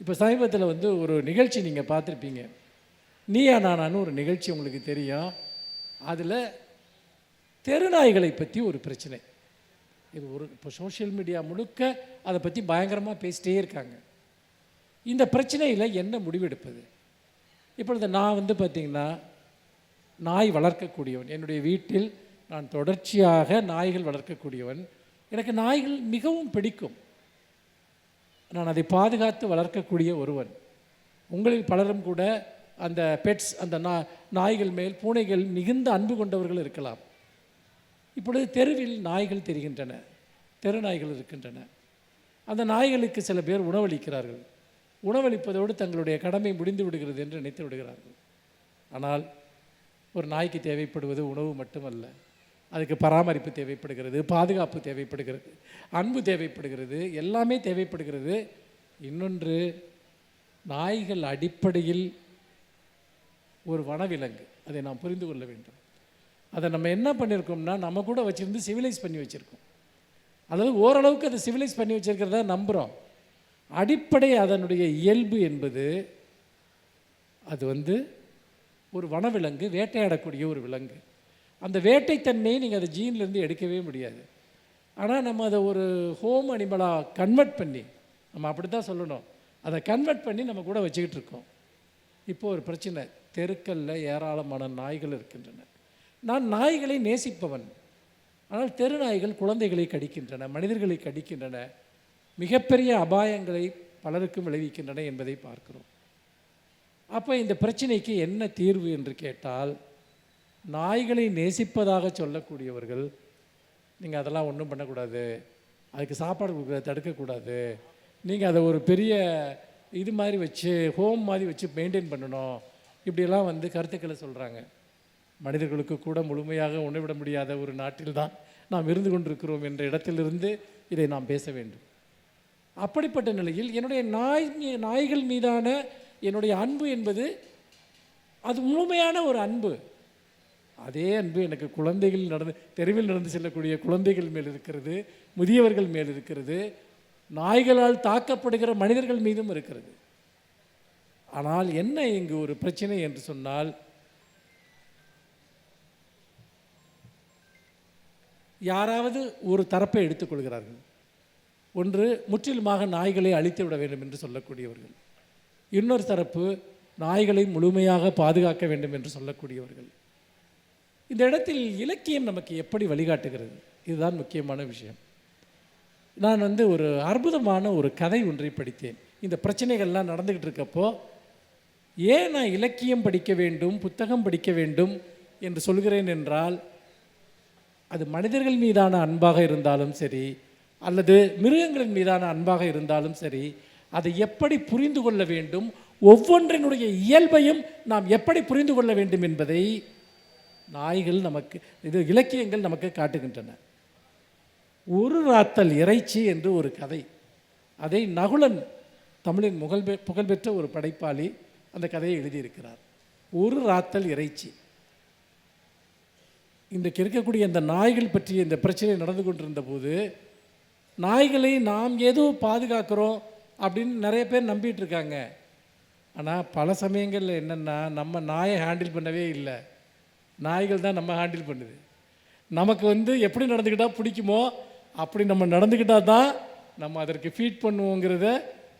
இப்போ சமீபத்தில் வந்து ஒரு நிகழ்ச்சி நீங்கள் பார்த்துருப்பீங்க. நீயா நானான்னு ஒரு நிகழ்ச்சி உங்களுக்கு தெரியும். அதில் தெருநாய்களை பற்றி ஒரு பிரச்சனை. இது இப்போ சோஷியல் மீடியா முழுக்க அதை பற்றி பயங்கரமாக பேசிட்டே இருக்காங்க. இந்த பிரச்சனையில் என்ன முடிவெடுப்பது? இப்பொழுது நான் வந்து பார்த்திங்கன்னா நாய் வளர்க்கக்கூடியவன். என்னுடைய வீட்டில் நான் தொடர்ச்சியாக நாய்கள் வளர்க்கக்கூடியவன். எனக்கு நாய்கள் மிகவும் பிடிக்கும். நான் அதை பாதுகாத்து வளர்க்கக்கூடிய ஒருவன். உங்களில் பலரும் கூட அந்த பெட்ஸ், அந்த நாய்கள் மேல், பூனைகள் மிகுந்த அன்பு கொண்டவர்கள் இருக்கலாம். இப்பொழுது தெருவில் நாய்கள் தெரிகின்றன, தெரு நாய்கள் இருக்கின்றன. அந்த நாய்களுக்கு சில பேர் உணவளிக்கிறார்கள். உணவளிப்பதோடு தங்களுடைய கடமை முடிந்து விடுகிறது என்று நினைத்து விடுகிறார்கள். ஆனால் ஒரு நாய்க்கு தேவைப்படுவது உணவு மட்டுமல்ல, அதுக்கு பராமரிப்பு தேவைப்படுகிறது, பாதுகாப்பு தேவைப்படுகிறது, அன்பு தேவைப்படுகிறது, எல்லாமே தேவைப்படுகிறது. இன்னொன்று, நாய்கள் அடிப்படையில் ஒரு வனவிலங்கு, அதை நாம் புரிந்து கொள்ள வேண்டும். அதை நம்ம என்ன பண்ணியிருக்கோம்னா, நம்ம கூட வச்சுருந்து சிவிலைஸ் பண்ணி வச்சுருக்கோம். அதாவது ஓரளவுக்கு அதை சிவிலைஸ் பண்ணி வச்சுருக்கிறதா நம்புகிறோம். அடிப்படை அதனுடைய இயல்பு என்பது அது வந்து ஒரு வனவிலங்கு, வேட்டையாடக்கூடிய ஒரு விலங்கு. அந்த வேட்டைத்தன்மையை நீங்கள் அதை ஜீன்லேருந்து எடுக்கவே முடியாது. ஆனால் நம்ம அதை ஒரு ஹோம் அனிமலாக கன்வெர்ட் பண்ணி, நம்ம அப்படி தான் சொல்லணும், அதை கன்வெர்ட் பண்ணி நம்ம கூட வச்சுக்கிட்டு இருக்கோம். இப்போது ஒரு பிரச்சனை, தெருக்களில் ஏராளமான நாய்கள் இருக்கின்றன. நான் நாய்களை நேசிப்பவன். ஆனால் தெரு நாய்கள் குழந்தைகளை கடிக்கின்றன, மனிதர்களை கடிக்கின்றன, மிகப்பெரிய அபாயங்களை பலருக்கும் விளைவிக்கின்றன என்பதை பார்க்கிறோம். அப்போ இந்த பிரச்சனைக்கு என்ன தீர்வு என்று கேட்டால், நாய்களை நேசிப்பதாக சொல்லக்கூடியவர்கள், நீங்கள் அதெல்லாம் ஒன்றும் பண்ணக்கூடாது, அதுக்கு சாப்பாடு கொடுக்குறத தடுக்கக்கூடாது, நீங்கள் அதை ஒரு பெரிய இது மாதிரி வச்சு, ஹோம் மாதிரி வச்சு மெயின்டைன் பண்ணணும், இப்படியெல்லாம் வந்து கருத்துக்களை சொல்கிறாங்க. மனிதர்களுக்கு கூட முழுமையாக உணவிட முடியாத ஒரு நாட்டில் தான் நாம் இருந்து கொண்டிருக்கிறோம் என்ற இடத்திலிருந்து இதை நாம் பேச வேண்டும். அப்படிப்பட்ட நிலையில் என்னுடைய நாய்கள் மீதான என்னுடைய அன்பு என்பது அது முழுமையான ஒரு அன்பு. அதே அன்பு எனக்கு குழந்தைகள் தெருவில் நடந்து செல்லக்கூடிய குழந்தைகள் மேல் இருக்கிறது, முதியவர்கள் மேல் இருக்கிறது, நாய்களால் தாக்கப்படுகிற மனிதர்கள் மீதும் இருக்கிறது. ஆனால் என்ன இங்கு ஒரு பிரச்சனை என்று சொன்னால், யாராவது ஒரு தரப்பை எடுத்துக்கொள்கிறார்கள். ஒன்று, முற்றிலுமாக நாய்களை அழித்து விட வேண்டும் என்று சொல்லக்கூடியவர்கள். இன்னொரு தரப்பு, நாய்களை முழுமையாக பாதுகாக்க வேண்டும் என்று சொல்லக்கூடியவர்கள். இந்த இடத்தில் இலக்கியம் நமக்கு எப்படி வழிகாட்டுகிறது? இதுதான் முக்கியமான விஷயம். நான் வந்து ஒரு அற்புதமான ஒரு கதை ஒன்றை படித்தேன். இந்த பிரச்சனைகள்லாம் நடந்துக்கிட்டு இருக்கப்போ, ஏன் நான் இலக்கியம் படிக்க வேண்டும், புத்தகம் படிக்க வேண்டும் என்று சொல்கிறேன் என்றால், அது மனிதர்கள் மீதான அன்பாக இருந்தாலும் சரி, அல்லது மிருகங்களின் மீதான அன்பாக இருந்தாலும் சரி, அதை எப்படி புரிந்து கொள்ள வேண்டும், ஒவ்வொன்றினுடைய இயல்பையும் நாம் எப்படி புரிந்து கொள்ள வேண்டும் என்பதை நாய்கள் நமக்கு, இது இலக்கியங்கள் நமக்கு காட்டுகின்றன. ஒரு ராத்தல் இறைச்சி என்று ஒரு கதை, அதை நகுலன், தமிழின் புகழ்பெற்ற ஒரு படைப்பாளி, அந்த கதையை எழுதியிருக்கிறார். ஒரு ராத்தல் இறைச்சி. இன்றைக்கு இருக்கக்கூடிய இந்த நாய்கள் பற்றிய இந்த பிரச்சனை நடந்து கொண்டிருந்த போது, நாய்களை நாம் ஏதோ பாதுகாக்கிறோம் அப்படின்னு நிறைய பேர் நம்பிட்டு இருக்காங்க. ஆனால் பல சமயங்களில் என்னென்னா, நம்ம நாயை ஹேண்டில் பண்ணவே இல்லை, நாய்கள் தான் நம்ம ஹேண்டில் பண்ணுது. நமக்கு வந்து எப்படி நடந்துக்கிட்டால் பிடிக்குமோ அப்படி நம்ம நடந்துக்கிட்டால் தான் நம்ம அதற்கு ஃபீட் பண்ணுவோங்கிறத,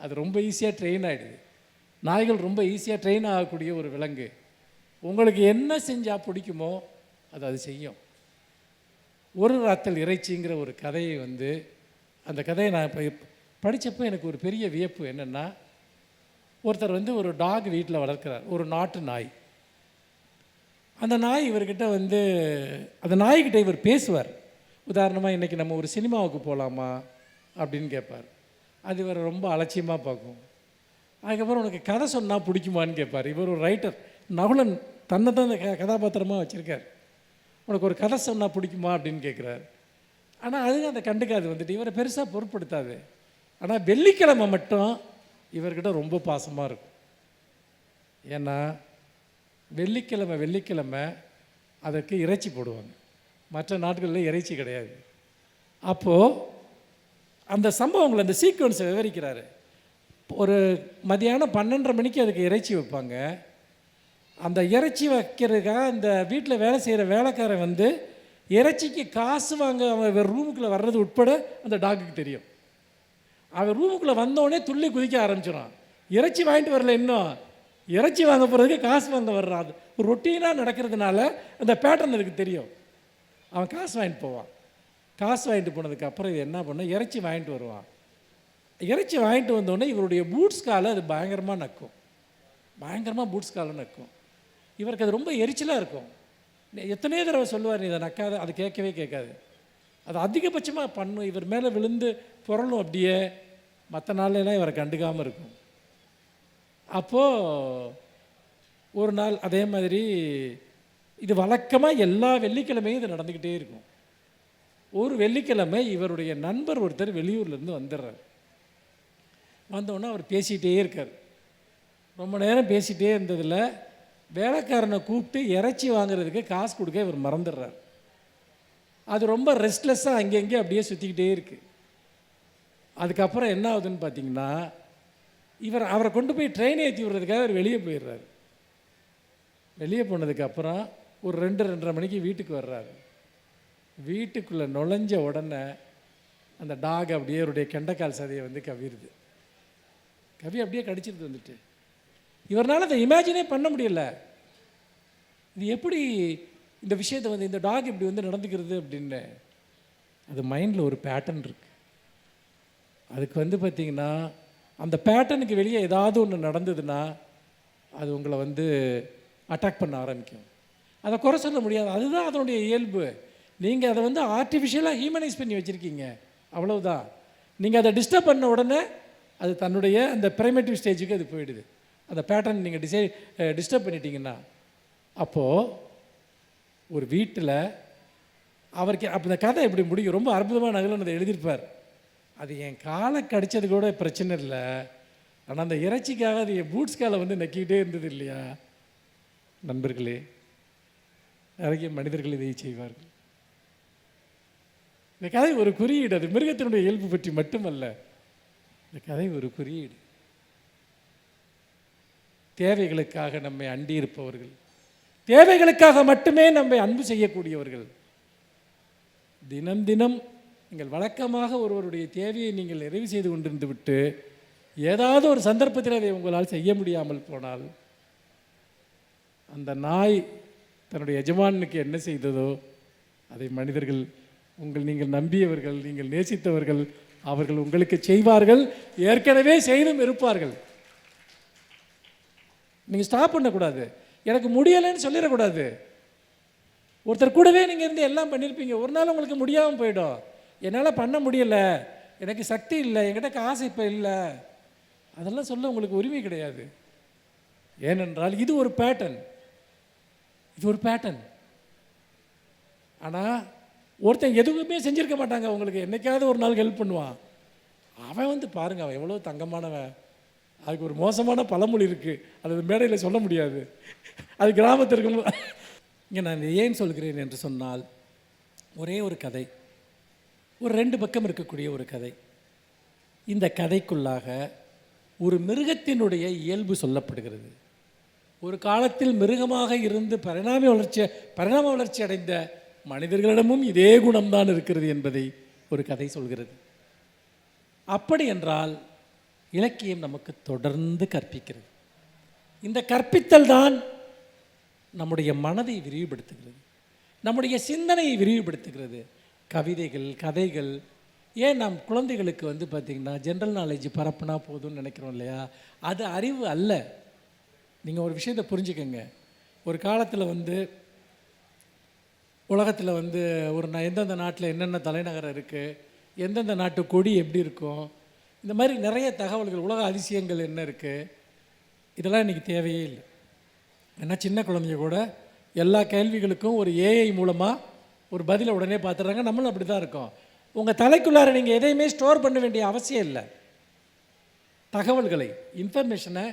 அது ரொம்ப ஈஸியாக ட்ரெயின் ஆகிடுது. நாய்கள் ரொம்ப ஈஸியாக ட்ரெயின் ஆகக்கூடிய ஒரு விலங்கு. உங்களுக்கு என்ன செஞ்சால் பிடிக்குமோ அது செய்யும். ஒரு ராத்தல் இறைச்சிங்கிற ஒரு கதையை வந்து, அந்த கதையை நான் இப்போ படித்தப்போ எனக்கு ஒரு பெரிய வியப்பு என்னென்னா, ஒருத்தர் வந்து ஒரு டாக் வீட்டில் வளர்க்குறார், ஒரு நாட்டு நாய். அந்த நாய் இவர்கிட்ட வந்து, அந்த நாய்கிட்ட இவர் பேசுவார். உதாரணமாக, இன்றைக்கி நம்ம ஒரு சினிமாவுக்கு போகலாமா அப்படின்னு கேட்பார். அது இவர் ரொம்ப அலட்சியமாக பார்க்கும். அதுக்கப்புறம் உனக்கு கதை சொன்னால் பிடிக்குமான்னு கேட்பார். இவர் ஒரு ரைட்டர், நகுலன் தன்னை தான் அந்த கதாபாத்திரமாக வச்சுருக்கார். உனக்கு ஒரு கதை சொன்னால் பிடிக்குமா அப்படின்னு கேட்குறாரு. ஆனால் அதுவும் அந்த கண்டுக்காது, வந்துட்டு இவரை பெருசாக பொருட்படுத்தாது. ஆனால் வெள்ளிக்கிழமை மட்டும் இவர்கிட்ட ரொம்ப பாசமாக இருக்கும். ஏன்னா வெள்ளிக்கிழமை அதற்கு இறைச்சி போடுவாங்க. மற்ற நாட்களில் இறைச்சி கிடையாது. அப்போது அந்த சம்பவங்களை, அந்த சீக்வன்ஸை விவரிக்கிறாரு. ஒரு மதியானம் 12:30 மணிக்கு அதுக்கு இறைச்சி வைப்பாங்க. அந்த இறைச்சி வைக்கிறதுக்காக அந்த வீட்டில் வேலை செய்கிற வேலைக்காரன் வந்து இறைச்சிக்கு காசு வாங்க அவன் ரூமுக்குள்ளே வர்றது உட்பட அந்த டாக்குக்கு தெரியும். அவன் ரூமுக்குள்ளே வந்தோடனே துள்ளி குதிக்க ஆரம்பிச்சிடான். இறைச்சி வாங்கிட்டு வரல, இன்னும் இறைச்சி வாங்க போகிறதுக்கு காசு வாங்க வர்றான். அது ஒரு ரொட்டீனாக நடக்கிறதுனால அந்த பேட்டர்ன் அதுக்கு தெரியும். அவன் காசு வாங்கிட்டு போவான். காசு வாங்கிட்டு போனதுக்கப்புறம் இது என்ன பண்ண, இறைச்சி வாங்கிட்டு வருவான். இறைச்சி வாங்கிட்டு வந்தோடனே இவருடைய பூட்ஸ் காலை அது பயங்கரமாக நக்கும். பயங்கரமாக பூட்ஸ் காலை நக்கும். இவருக்கு அது ரொம்ப எரிச்சலாக இருக்கும். எத்தனையோ தடவை சொல்லுவார், நீ இதை நக்காத. அது கேட்கவே கேட்காது. அது அதிகபட்சமாக பண்ணும். இவர் மேலே விழுந்து புரளும். அப்படியே மற்ற நாளெல்லாம் இவரை கண்டுக்காமல் இருக்கும். அப்போது ஒரு நாள் அதே மாதிரி இது வழக்கமாக எல்லா வெள்ளிக்கிழமையும் இது நடந்துக்கிட்டே இருக்கும். ஒரு வெள்ளிக்கிழமை இவருடைய நண்பர் ஒருத்தர் வெளியூர்லேருந்து வந்துடுறார். வந்தோடனே அவர் பேசிகிட்டே இருக்கார். ரொம்ப நேரம் பேசிகிட்டே இருந்ததில் வேலைக்காரனை கூப்பிட்டு இறைச்சி வாங்குறதுக்கு காசு கொடுக்க இவர் மறந்துடுறார். அது ரொம்ப ரெஸ்ட்லெஸ்ஸாக அங்கங்கே அப்படியே சுற்றிக்கிட்டே இருக்குது. அதுக்கப்புறம் என்ன ஆகுதுன்னு பார்த்தீங்கன்னா, அவரை கொண்டு போய் ட்ரெயின் ஏற்றி விடுறதுக்காக அவர் வெளியே போயிடுறாரு. வெளியே போனதுக்கப்புறம் ஒரு 2-2:30 மணிக்கு வீட்டுக்கு வர்றாரு. வீட்டுக்குள்ளே நுழைஞ்ச உடனே அந்த டாக் அப்படியே அவருடைய கெண்டைக்கால் சதையை வந்து கவிருது. அப்படியே கடிச்சிருது வந்துட்டு. இவரால் அதை இமேஜினே பண்ண முடியல. இது எப்படி இந்த விஷயத்தை வந்து இந்த டாக் இப்படி வந்து நடந்துக்கிறது அப்படின்னு. அது மைண்டில் ஒரு பேட்டர்ன் இருக்குது. அதுக்கு வந்து பார்த்திங்கன்னா, அந்த பேட்டர்னுக்கு வெளியே ஏதாவது ஒன்று நடந்ததுன்னா அது உங்களை வந்து அட்டாக் பண்ண ஆரம்பிக்கும். அதை குறை சொல்ல முடியாது. அதுதான் அதனுடைய இயல்பு. நீங்கள் அதை வந்து ஆர்டிஃபிஷியலாக ஹியூமனைஸ் பண்ணி வச்சுருக்கீங்க, அவ்வளவுதான். நீங்கள் அதை டிஸ்டர்ப் பண்ண உடனே அது தன்னுடைய அந்த பிரைமேட்டிவ் ஸ்டேஜுக்கு அது போயிடுது. அந்த பேட்டர்ன் நீங்கள் டிஸ்டர்ப் பண்ணிட்டீங்கன்னா. அப்போது ஒரு வீட்டில் அவருக்கு அப்போ இந்த கதை எப்படி முடியும், ரொம்ப அற்புதமாக நகலில் அதை எழுதியிருப்பார். அது என் காலை கடித்தது கூட பிரச்சனை இல்லை, ஆனால் அந்த இறைச்சிக்காக அது என் பூட்ஸ் காலை வந்து நக்கிக்கிட்டே இருந்தது இல்லையா. நண்பர்களே, நிறைய மனிதர்கள் இதை செய்வார்கள். இந்த கதை ஒரு குறியீடு. அது மிருகத்தினுடைய இயல்பு பற்றி மட்டுமல்ல. இந்த கதை ஒரு குறியீடு. தேவைகளுக்காக நம்மை அண்டி இருப்பவர்கள், தேவைகளுக்காக மட்டுமே நம்மை அன்பு செய்யக்கூடியவர்கள், தினம் தினம் நீங்கள் வழக்கமாக ஒருவருடைய தேவையை நீங்கள் நிறைவு செய்து கொண்டிருந்து விட்டு ஏதாவது ஒரு சந்தர்ப்பத்தில் அதை உங்களால் செய்ய முடியாமல் போனால், அந்த நாய் தன்னுடைய எஜமானுக்கு என்ன செய்ததோ அதை மனிதர்கள், நீங்கள் நம்பியவர்கள், நீங்கள் நேசித்தவர்கள், அவர்கள் உங்களுக்கு செய்வார்கள். ஏற்கனவே செய்தும் இருப்பார்கள். நீங்கள் ஸ்டாப் பண்ணக்கூடாது. எனக்கு முடியலைன்னு சொல்லிடக்கூடாது. ஒருத்தர் கூடவே நீங்கள் இருந்து எல்லாம் பண்ணியிருப்பீங்க. ஒரு நாள் உங்களுக்கு முடியாமல் போயிடும். என்னால் பண்ண முடியலை, எனக்கு சக்தி இல்லை, என்கிட்ட காசு இப்போ இல்லை, அதெல்லாம் சொல்ல உங்களுக்கு உரிமை கிடையாது. ஏனென்றால் இது ஒரு பேட்டர்ன். இது ஒரு பேட்டர்ன். ஆனால் ஒருத்தன் எதுவுமே செஞ்சுருக்க மாட்டாங்க. உங்களுக்கு என்றைக்காவது ஒரு நாள் ஹெல்ப் பண்ணுவான். அவன் வந்து பாருங்கள், அவன் எவ்வளோ தங்கமானவன். அதுக்கு ஒரு மோசமான பழமொழி இருக்குது, அது மேடையில் சொல்ல முடியாது, அது கிராமத்திற்கு. இங்கே நான் ஏன் சொல்கிறேன் என்று சொன்னால், ஒரே ஒரு கதை, ஒரு 2 பக்கம் இருக்கக்கூடிய ஒரு கதை. இந்த கதைக்குள்ளாக ஒரு மிருகத்தினுடைய இயல்பு சொல்லப்படுகிறது. ஒரு காலத்தில் மிருகமாக இருந்து பரிணாம வளர்ச்சி அடைந்த மனிதர்களிடமும் இதே குணம்தான் இருக்கிறது என்பதை ஒரு கதை சொல்கிறது. அப்படி என்றால் இலக்கியம் நமக்கு தொடர்ந்து கற்பிக்கிறது. இந்த கற்பித்தல் தான் நம்முடைய மனதை விரிவுபடுத்துகிறது, நம்முடைய சிந்தனையை விரிவுபடுத்துகிறது. கவிதைகள், கதைகள், ஏன் நம் குழந்தைகளுக்கு வந்து பார்த்திங்கன்னா ஜென்ரல் நாலேஜ் பரப்புனா போதும்னு நினைக்கிறோம் இல்லையா? அது அறிவு அல்ல. நீங்கள் ஒரு விஷயத்தை புரிஞ்சுக்கங்க. ஒரு காலத்தில் வந்து உலகத்தில் வந்து எந்தெந்த நாட்டில் என்னென்ன தலைநகரம் இருக்குது, எந்தெந்த நாட்டு கொடி எப்படி இருக்கும், இந்த மாதிரி நிறைய தகவல்கள், உலக அதிசயங்கள் என்ன இருக்குது, இதெல்லாம் இன்றைக்கி தேவையே இல்லை. ஏன்னா சின்ன குழந்தைங்க கூட எல்லா கேள்விகளுக்கும் ஒரு ஏஐ மூலமாக ஒரு பதிலை உடனே பார்த்துட்றாங்க. நம்மளும் அப்படி தான் இருக்கோம். உங்கள் தலைக்குள்ளார நீங்கள் எதையுமே ஸ்டோர் பண்ண வேண்டிய அவசியம் இல்லை. தகவல்களை, இன்ஃபர்மேஷனை,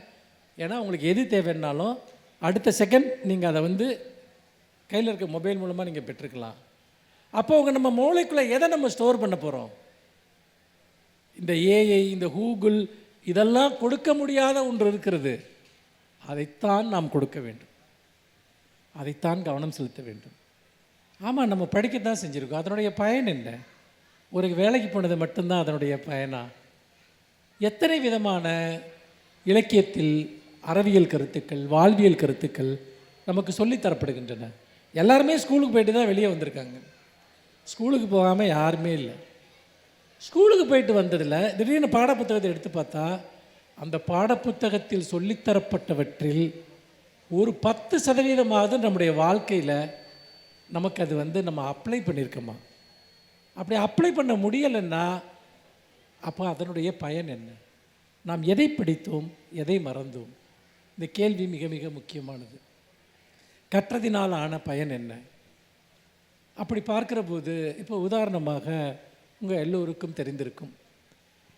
ஏன்னா உங்களுக்கு எது தேவைன்னாலும் அடுத்த செகண்ட் நீங்கள் அதை வந்து கையில் இருக்க மொபைல் மூலமாக நீங்கள் பெற்றுக்கலாம். அப்போ நம்ம மூளைக்குள்ளே எதை நம்ம ஸ்டோர் பண்ண போகிறோம்? இந்த ஏஐ, இந்த கூகுள், இதெல்லாம் கொடுக்க முடியாத ஒன்று இருக்கிறது, அதைத்தான் நாம் கொடுக்க வேண்டும், அதைத்தான் கவனம் செலுத்த வேண்டும். ஆமாம், நம்ம படிக்கத்தான் செஞ்சுருக்கோம். அதனுடைய பயன் என்ன? ஒரு வேலைக்கு போனது மட்டும்தான் அதனுடைய பயனா? எத்தனை விதமான இலக்கியத்தில் அறிவியல் கருத்துக்கள், வாழ்வியல் கருத்துக்கள் நமக்கு சொல்லித்தரப்படுகின்றன. எல்லாருமே ஸ்கூலுக்கு போயிட்டு தான் வெளியே வந்திருக்காங்க. ஸ்கூலுக்கு போகாமல் யாருமே இல்லை. ஸ்கூலுக்கு போயிட்டு வந்ததில் திடீர்னு பாடப்புத்தகத்தை எடுத்து பார்த்தா அந்த பாடப்புத்தகத்தில் சொல்லித்தரப்பட்டவற்றில் ஒரு 10% நம்முடைய வாழ்க்கையில் நமக்கு அது நம்ம அப்ளை பண்ணியிருக்கோமா? அப்படி அப்ளை பண்ண முடியலைன்னா அப்போ அதனுடைய பயன் என்ன? நாம் எதை படித்தோம், எதை மறந்தோம்? இந்த கேள்வி மிக மிக முக்கியமானது. கற்றதினால் ஆன பயன் என்ன? அப்படி பார்க்கிற போது இப்போ உதாரணமாக உங்கள் எல்லோருக்கும் தெரிந்திருக்கும்,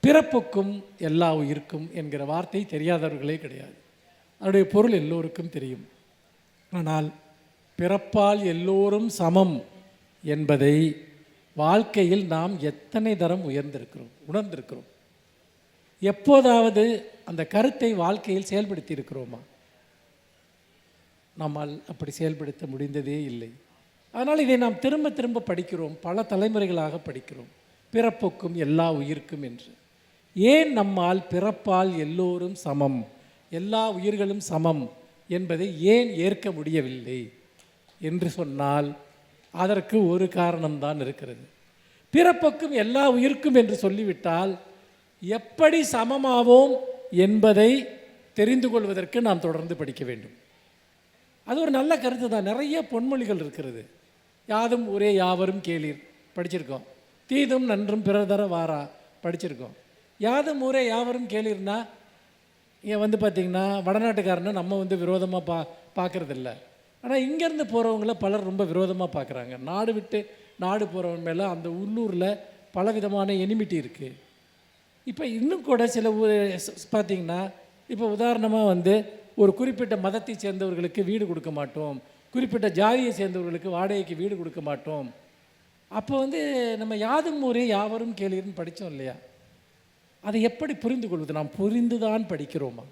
பிறப்புக்கும் எல்லா உயிருக்கும் என்கிற வார்த்தை தெரியாதவர்களே கிடையாது. அதனுடைய பொருள் எல்லோருக்கும் தெரியும். ஆனால் பிறப்பால் எல்லோரும் சமம் என்பதை வாழ்க்கையில் நாம் எத்தனை தரம் உணர்ந்திருக்கிறோம்? எப்போதாவது அந்த கருத்தை வாழ்க்கையில் செயல்படுத்தி இருக்கிறோமா? நம்மால் அப்படி செயல்படுத்த முடிந்ததே இல்லை. அதனால் இதை நாம் திரும்ப திரும்ப படிக்கிறோம், பல தலைமுறைகளாக படிக்கிறோம், பிறப்புக்கும் எல்லா உயிருக்கும் என்று. ஏன் நம்மால் பிறப்பால் எல்லோரும் சமம், எல்லா உயிர்களும் சமம் என்பதை ஏன் ஏற்க முடியவில்லை என்று சொன்னால் அதற்கு ஒரு காரணம்தான் இருக்கிறது. பிறப்புக்கும் எல்லா உயிருக்கும் என்று சொல்லிவிட்டால் எப்படி சமமாவோம் என்பதை தெரிந்து கொள்வதற்கு நாம் தொடர்ந்து படிக்க வேண்டும். அது ஒரு நல்ல கருத்து தான். நிறைய பொன்மொழிகள் இருக்கிறது. யாதும் ஊரே யாவரும் கேளீர் படிச்சிருக்கோம். தீதும் நன்றும் பிறர் தர வாரா படிச்சிருக்கோம். யாதும் ஊரே யாவரும் கேளீர்னா இங்கே பார்த்திங்கன்னா வடநாட்டுக்காரனை நம்ம விரோதமாக பார்க்குறதில்ல. ஆனால் இங்கேருந்து போகிறவங்கள பலர் ரொம்ப விரோதமாக பார்க்குறாங்க. நாடு விட்டு நாடு போகிறவங்க மேலே அந்த உள்ளூரில் பலவிதமான எனிமிட்டி இருக்குது. இப்போ இன்னும் கூட சில பார்த்திங்கன்னா இப்போ உதாரணமாக ஒரு குறிப்பிட்ட மதத்தை சேர்ந்தவர்களுக்கு வீடு கொடுக்க மாட்டோம், குறிப்பிட்ட ஜாதியை சேர்ந்தவர்களுக்கு வாடகைக்கு வீடு கொடுக்க மாட்டோம். அப்போ நம்ம யாதும் ஊரே யாவரும் கேளீர்னு படித்தோம் இல்லையா? அதை எப்படி புரிந்து கொள்வது? நாம் புரிந்துதான் படிக்கிறோமா,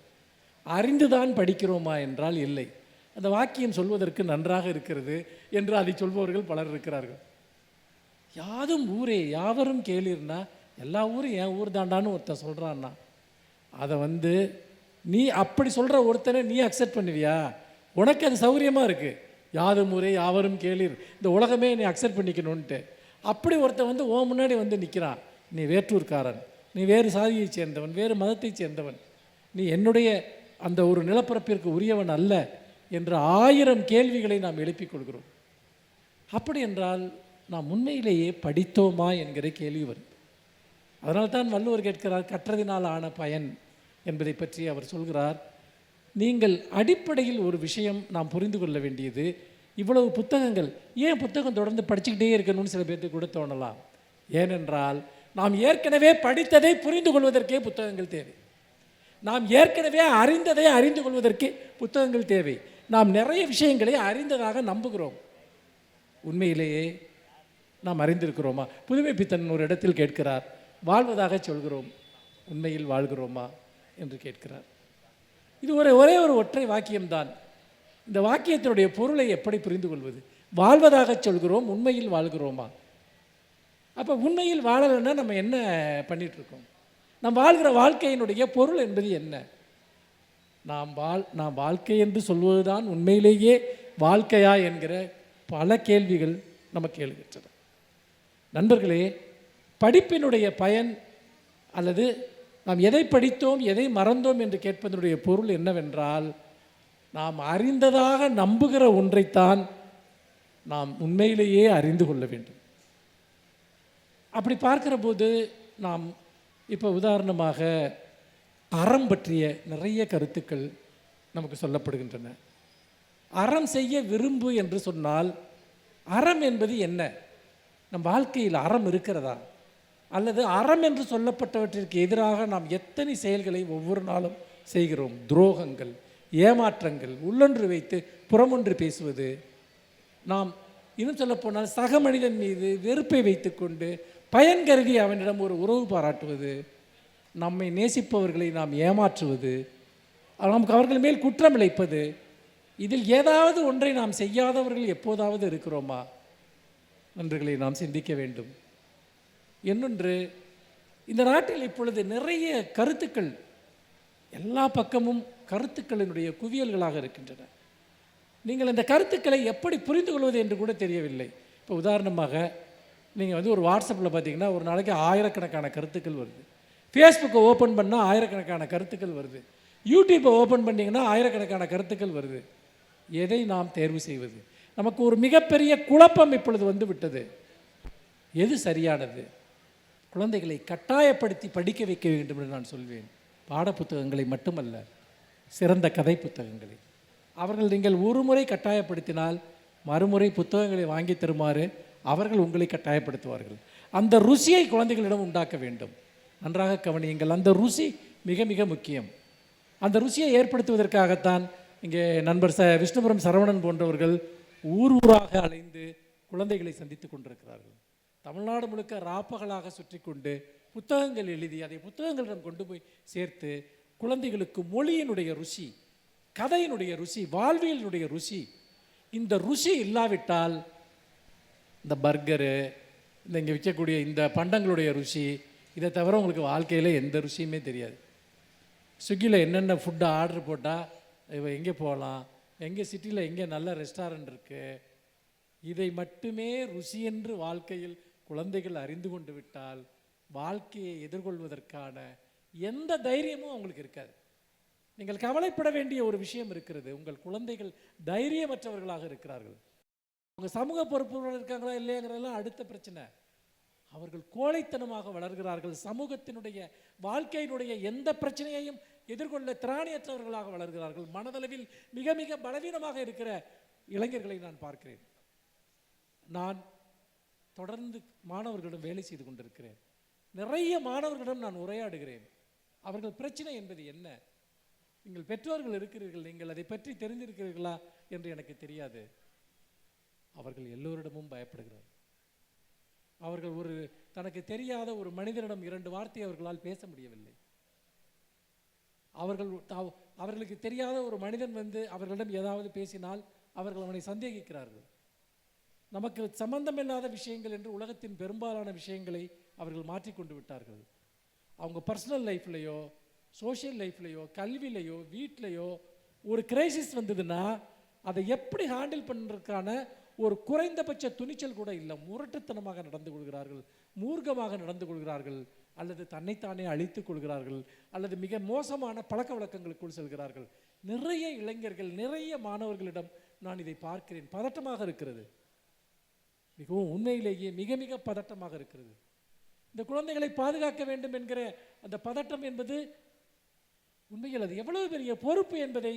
அறிந்துதான் படிக்கிறோமா என்றால் இல்லை. அந்த வாக்கியம் சொல்வதற்கு நன்றாக இருக்கிறது என்று அதை சொல்பவர்கள் பலர் இருக்கிறார்கள். யாதும் ஊரே யாவரும் கேளீர்னா எல்லா ஊரும் என் ஊர் தாண்டான்னு ஒருத்தன் சொல்கிறான்னா அதை நீ அப்படி சொல்கிற ஒருத்தனை நீ அக்செப்ட் பண்ணுவியா? உனக்கு அது சௌகரியமாக இருக்குது. யாதும் ஊரே யாவரும் கேளீர், இந்த உலகமே நீ அக்செப்ட் பண்ணிக்கணுன்ட்டு. அப்படி ஒருத்தன் ஓ முன்னாடி நிற்கிறான், நீ வேற்றூர்காரன், நீ வேறு சாதியை சேர்ந்தவன், வேறு மதத்தை சேர்ந்தவன், நீ என்னுடைய அந்த ஒரு நிலப்பரப்பிற்கு உரியவன் அல்ல என்று 1000 கேள்விகளை நாம் எழுப்பிக் கொள்கிறோம். அப்படி என்றால் நாம் உண்மையிலேயே படித்தோமா என்கிற கேள்வி வரும். அதனால்தான் வள்ளுவர் கேட்கிறார், கற்றதினால் ஆன பயன் என்பதை பற்றி அவர் சொல்கிறார். நீங்கள் அடிப்படையில் ஒரு விஷயம் நாம் புரிந்து கொள்ள வேண்டியது, இவ்வளவு புத்தகங்கள் ஏன் புத்தகம் தொடர்ந்து படிச்சுக்கிட்டே இருக்கணும்னு சில பேர்த்துக்கு கூட தோணலாம். ஏனென்றால் நாம் ஏற்கனவே படித்ததை புரிந்து கொள்வதற்கே புத்தகங்கள் தேவை. நாம் ஏற்கனவே அறிந்ததை அறிந்து கொள்வதற்கே புத்தகங்கள் தேவை. நாம் நிறைய விஷயங்களை அறிந்ததாக நம்புகிறோம். உண்மையிலேயே நாம் அறிந்திருக்கிறோமா? புதுமை பித்தன் ஒரு இடத்தில் கேட்கிறார், வாழ்வதாக சொல்கிறோம், உண்மையில் வாழ்கிறோமா என்று கேட்கிறார். இது ஒரே ஒரு ஒற்றை வாக்கியம்தான். இந்த வாக்கியத்தினுடைய பொருளை எப்படி புரிந்து கொள்வது? வாழ்வதாக சொல்கிறோம், உண்மையில் வாழ்கிறோமா? அப்போ உண்மையில் வாழலைன்னா நம்ம என்ன பண்ணிகிட்ருக்கோம்? நாம் வாழ்கிற வாழ்க்கையினுடைய பொருள் என்பது என்ன? நாம் வாழ்க்கை என்று சொல்வது தான் உண்மையிலேயே வாழ்க்கையா என்கிற பல கேள்விகள் நமக்கு எழுகின்றன. நண்பர்களே, படிப்பினுடைய பயன் அல்லது நாம் எதை படித்தோம் எதை மறந்தோம் என்று கேட்பதனுடைய பொருள் என்னவென்றால், நாம் அறிந்ததாக நம்புகிற ஒன்றைத்தான் நாம் உண்மையிலேயே அறிந்து கொள்ள வேண்டும். அப்படி பார்க்கிற போது நாம் இப்போ உதாரணமாக அறம் பற்றிய நிறைய கருத்துக்கள் நமக்கு சொல்லப்படுகின்றன. அறம் செய்ய விரும்பு என்று சொன்னால் அறம் என்பது என்ன? நம் வாழ்க்கையில் அறம் இருக்கிறதா? அல்லது அறம் என்று சொல்லப்பட்டவற்றிற்கு எதிராக நாம் எத்தனை செயல்களை ஒவ்வொரு நாளும் செய்கிறோம்? துரோகங்கள், ஏமாற்றங்கள், உள்ளொன்று வைத்து புறமொன்று பேசுவது, நாம் இன்னும் சொல்லப்போனால் சக மனிதன் மீது வெறுப்பை வைத்து கொண்டு பயன் கருதி அவனிடம் ஒரு உறவு பாராட்டுவது, நம்மை நேசிப்பவர்களை நாம் ஏமாற்றுவது, நமக்கு அவர்கள் மேல் குற்றம் இழைப்பது, இதில் ஏதாவது ஒன்றை நாம் செய்யாதவர்கள் எப்போதாவது இருக்கிறோமா நண்பர்களை நாம் சிந்திக்க வேண்டும். இன்னொன்று, இந்த நாட்டில் இப்பொழுது நிறைய கருத்துக்கள், எல்லா பக்கமும் கருத்துக்களினுடைய குவியல்களாக இருக்கின்றன. நீங்கள் இந்த கருத்துக்களை எப்படி புரிந்து கொள்வது என்று கூட தெரியவில்லை. இப்போ உதாரணமாக நீங்கள் ஒரு வாட்ஸ்அப்பில் பார்த்தீங்கன்னா ஒரு நாளைக்கு ஆயிரக்கணக்கான கருத்துக்கள் வருது. ஃபேஸ்புக்கை ஓப்பன் பண்ணால் ஆயிரக்கணக்கான கருத்துக்கள் வருது. யூடியூப்பை ஓப்பன் பண்ணிங்கன்னா ஆயிரக்கணக்கான கருத்துக்கள் வருது. எதை நாம் தேர்வு செய்வது? நமக்கு ஒரு மிகப்பெரிய குழப்பம் இப்பொழுது வந்து விட்டது. எது சரியானது? குழந்தைகளை கட்டாயப்படுத்தி படிக்க வைக்க வேண்டும் என்று நான் சொல்வேன். பாட புத்தகங்களை மட்டுமல்ல, சிறந்த கதை புத்தகங்களை. அவர்கள் நீங்கள் ஒரு முறை கட்டாயப்படுத்தினால் மறுமுறை புத்தகங்களை வாங்கி தருமாறு அவர்கள் உங்களை கட்டாயப்படுத்துவார்கள். அந்த ருசியை குழந்தைகளிடம் உண்டாக்க வேண்டும். நன்றாக கவனியுங்கள். அந்த ருசி மிக மிக முக்கியம். அந்த ருசியை ஏற்படுத்துவதற்காகத்தான் இங்கே நண்பர் விஷ்ணுபுரம் சரவணன் போன்றவர்கள் ஊர் ஊராக அலைந்து குழந்தைகளை சந்தித்து கொண்டிருக்கிறார்கள். தமிழ்நாடு முழுக்க ராப்பகலாக சுற்றி கொண்டு புத்தகங்கள் எழுதி அதை புத்தகங்களிடம் கொண்டு போய் சேர்த்து குழந்தைகளுக்கு மொழியினுடைய ருசி, கதையினுடைய ருசி, வாழ்வியலினுடைய ருசி, இந்த ருசி இல்லாவிட்டால் இந்த பர்கரு, இந்த இங்கே விற்கக்கூடிய இந்த பண்டங்களுடைய ருசி, இதை தவிர உங்களுக்கு வாழ்க்கையில் எந்த ருசியுமே தெரியாது. ஸ்விக்கியில் என்னென்ன ஃபுட்டு ஆர்டர் போட்டால் எங்கே போகலாம், எங்கே சிட்டியில் எங்கே நல்ல ரெஸ்டாரண்ட் இருக்குது, இதை மட்டுமே ருசி என்று வாழ்க்கையில் குழந்தைகள் அறிந்து கொண்டு விட்டால் வாழ்க்கையை எதிர்கொள்வதற்கான எந்த தைரியமும் அவங்களுக்கு இருக்காது. நீங்கள் கவலைப்பட வேண்டிய ஒரு விஷயம் இருக்கிறது. உங்கள் குழந்தைகள் தைரியமற்றவர்களாக இருக்கிறார்கள். அவங்க சமூக பொறுப்புடன் இருக்காங்களா இல்லையாங்கிறதெல்லாம் அடுத்த பிரச்சனை. அவர்கள் கோழைத்தனமாக வளர்கிறார்கள். சமூகத்தினுடைய வாழ்க்கையினுடைய எந்த பிரச்சனையையும் எதிர்கொள்ள திராணியற்றவர்களாக வளர்கிறார்கள். மனதளவில் மிக மிக பலவீனமாக இருக்கிற இளைஞர்களை நான் பார்க்கிறேன். நான் தொடர்ந்து மாணவர்களிடம் வேலை செய்து கொண்டிருக்கிறேன். நிறைய மாணவர்களிடம் நான் உரையாடுகிறேன். அவர்கள் பிரச்சனை என்பது என்ன? நீங்கள் பெற்றோர்கள் இருக்கிறீர்கள், நீங்கள் அதை பற்றி தெரிந்திருக்கிறீர்களா என்று எனக்கு தெரியாது. அவர்கள் எல்லோரிடமும் பயப்படுகிறார்கள். அவர்கள் தனக்கு தெரியாத ஒரு மனிதனிடம் 2 வார்த்தை அவர்களால் பேச முடியவில்லை. அவர்களுக்கு தெரியாத ஒரு மனிதன் அவர்களிடம் ஏதாவது பேசினால் அவர்கள் அவனை சந்தேகிக்கிறார்கள். நமக்கு சம்பந்தமில்லாத விஷயங்கள் என்று உலகத்தின் பெரும்பாலான விஷயங்களை அவர்கள் மாற்றிக்கொண்டு விட்டார்கள். அவங்க பர்சனல் லைஃப்லையோ, சோஷியல் லைஃப்லையோ, கல்விலையோ, வீட்டிலையோ ஒரு கிரைசிஸ் வந்ததுன்னா அதை எப்படி ஹேண்டில் பண்ணுறதுக்கான ஒரு குறைந்தபட்ச துணிச்சல் கூட இல்லை. முரட்டுத்தனமாக நடந்து கொள்கிறார்கள், மூர்க்கமாக நடந்து கொள்கிறார்கள், அல்லது தன்னைத்தானே அழித்துக் கொள்கிறார்கள், அல்லது மிக மோசமான பழக்க வழக்கங்களுக்குள் செல்கிறார்கள். நிறைய இளைஞர்கள், நிறைய மாணவர்களிடம் நான் இதை பார்க்கிறேன். பதட்டமாக இருக்கிறது. மிகவும் உண்மையிலேயே மிக மிக பதட்டமாக இருக்கிறது. இந்த குழந்தைகளை பாதுகாக்க வேண்டும் என்கிற அந்த பதட்டம் என்பது உண்மையில் அது எவ்வளவு பெரிய பொறுப்பு என்பதை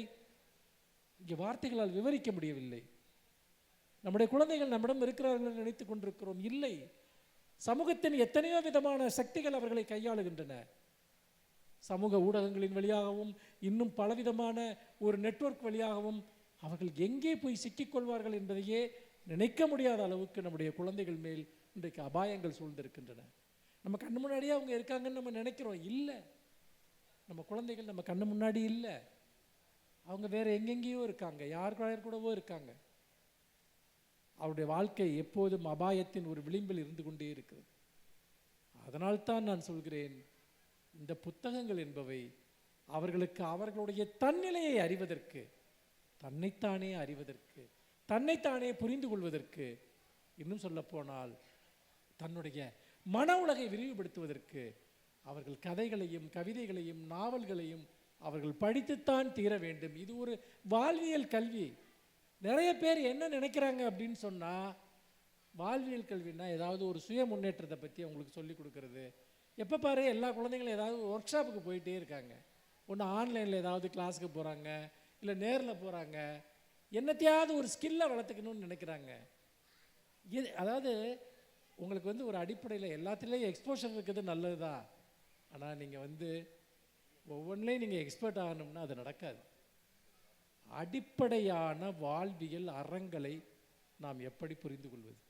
இங்கே வார்த்தைகளால் விவரிக்க முடியவில்லை. நம்முடைய குழந்தைகள் நம்மிடம் இருக்கிறார்கள் என்று நினைத்துக் கொண்டிருக்கிறோம். இல்லை, சமூகத்தின் எத்தனையோ விதமான சக்திகள் அவர்களை கையாளுகின்றன. சமூக ஊடகங்களின் வழியாகவும் இன்னும் பலவிதமான ஒரு நெட்வொர்க் வழியாகவும் அவர்கள் எங்கே போய் சிக்கிக்கொள்வார்கள் என்பதையே நினைக்க முடியாத அளவுக்கு நம்முடைய குழந்தைகள் மேல் இன்றைக்கு அபாயங்கள் சூழ்ந்திருக்கின்றன. நம்ம கண்ணு முன்னாடியே அவங்க இருக்காங்கன்னு நம்ம நினைக்கிறோம். இல்லை, நம்ம குழந்தைகள் நம்ம கண்ணு முன்னாடி இல்லை, அவங்க வேற எங்கெங்கேயோ இருக்காங்க, யார் கூடவோ இருக்காங்க. அவருடைய வாழ்க்கை எப்போதும் அபாயத்தின் ஒரு விளிம்பில் இருந்து கொண்டே இருக்கிறது. அதனால்தான் நான் சொல்கிறேன், இந்த புத்தகங்கள் என்பவை அவர்களுக்கு அவர்களுடைய தன்னிலையை அறிவதற்கு, தன்னைத்தானே அறிவதற்கு, தன்னைத்தானே புரிந்து கொள்வதற்கு, இன்னும் சொல்ல போனால் தன்னுடைய மன உலகை விரிவுபடுத்துவதற்கு அவர்கள் கதைகளையும் கவிதைகளையும் நாவல்களையும் அவர்கள் படித்துத்தான் தீர வேண்டும். இது ஒரு வாழ்வியல் கல்வி. நிறைய பேர் என்ன நினைக்கிறாங்க அப்படின்னு சொன்னால், வாழ்வியல் கல்வின்னா ஏதாவது ஒரு சுய முன்னேற்றத்தை பற்றி அவங்களுக்கு சொல்லிக் கொடுக்கறது. எப்போ பாரு எல்லா குழந்தைங்களும் ஏதாவது ஒர்க் ஷாப்புக்கு போயிட்டே இருக்காங்க. ஒன்று ஆன்லைனில் ஏதாவது கிளாஸுக்கு போகிறாங்க, இல்லை நேரில் போகிறாங்க. என்னத்தையாவது ஒரு ஸ்கில்லை வளர்த்துக்கணும்னு நினைக்கிறாங்க. அதாவது உங்களுக்கு ஒரு அடிப்படையில் எல்லாத்துலேயும் எக்ஸ்போஷர் இருக்கிறது நல்லது தான். ஆனால் நீங்கள் ஒவ்வொன்றிலையும் நீங்கள் எக்ஸ்பர்ட் ஆகணும்னா அது நடக்காது. அடிப்படையான வாழ்வியல் அறங்களை நாம் எப்படி புரிந்து கொள்வது,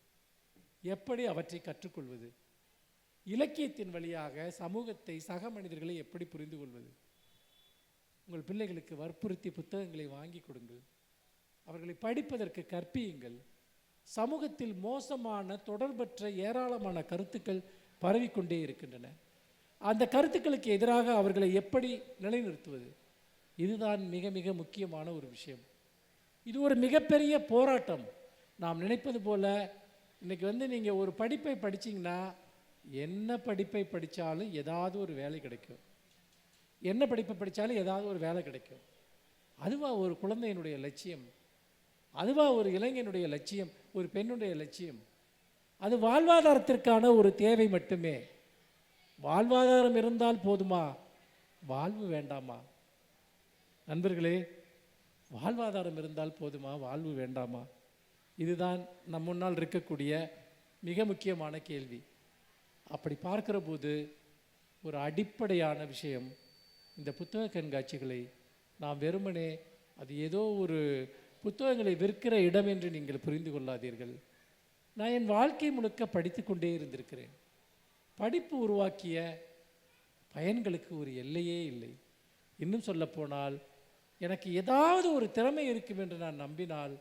எப்படி அவற்றை கற்றுக்கொள்வது, இலக்கியத்தின் வழியாக சமூகத்தை, சக மனிதர்களை எப்படி புரிந்து கொள்வது? உங்கள் பிள்ளைகளுக்கு வற்புறுத்தி புத்தகங்களை வாங்கி கொடுங்கள், அவர்களை படிப்பதற்கு கற்பியுங்கள். சமூகத்தில் மோசமான தொடர்பற்ற ஏராளமான கருத்துக்கள் பரவிக்கொண்டே இருக்கின்றன. அந்த கருத்துக்களுக்கு எதிராக அவர்களை எப்படி நிலைநிறுத்துவது? இதுதான் மிக மிக முக்கியமான ஒரு விஷயம். இது ஒரு மிகப்பெரிய போராட்டம். நாம் நினைப்பது போல இன்றைக்கி நீங்கள் ஒரு படிப்பை படிச்சிங்கன்னா என்ன படிப்பை படித்தாலும் ஏதாவது ஒரு வேலை கிடைக்கும், என்ன படிப்பை படித்தாலும் ஏதாவது ஒரு வேலை கிடைக்கும். அதுவா ஒரு குழந்தையினுடைய லட்சியம்? அதுவா ஒரு இளைஞனுடைய லட்சியம், ஒரு பெண்ணுடைய லட்சியம்? அது வாழ்வாதாரத்திற்கான ஒரு தேவை மட்டுமே. வாழ்வாதாரம் இருந்தால் போதுமா? வாழ்வு வேண்டாமா? நண்பர்களே, வாழ்வாதாரம் இருந்தால் போதுமா? வாழ்வு வேண்டாமா? இதுதான் நம் முன்னால் இருக்கக்கூடிய மிக முக்கியமான கேள்வி. அப்படி பார்க்கிற போது ஒரு அடிப்படையான விஷயம், இந்த புத்தக கண்காட்சிகளை நாம் வெறுமனே அது ஏதோ ஒரு புத்தகங்களை விற்கிற இடம் என்று நீங்கள் புரிந்து கொள்ளாதீர்கள். நான் என் வாழ்க்கை முழுக்க படித்து கொண்டே இருந்திருக்கிறேன். படிப்பு உருவாக்கிய பயன்களுக்கு ஒரு எல்லையே இல்லை. இன்னும் சொல்லப்போனால், எனக்கு ஏதாவது ஒரு திறமை இருக்கும் என்று நான் நம்பினால்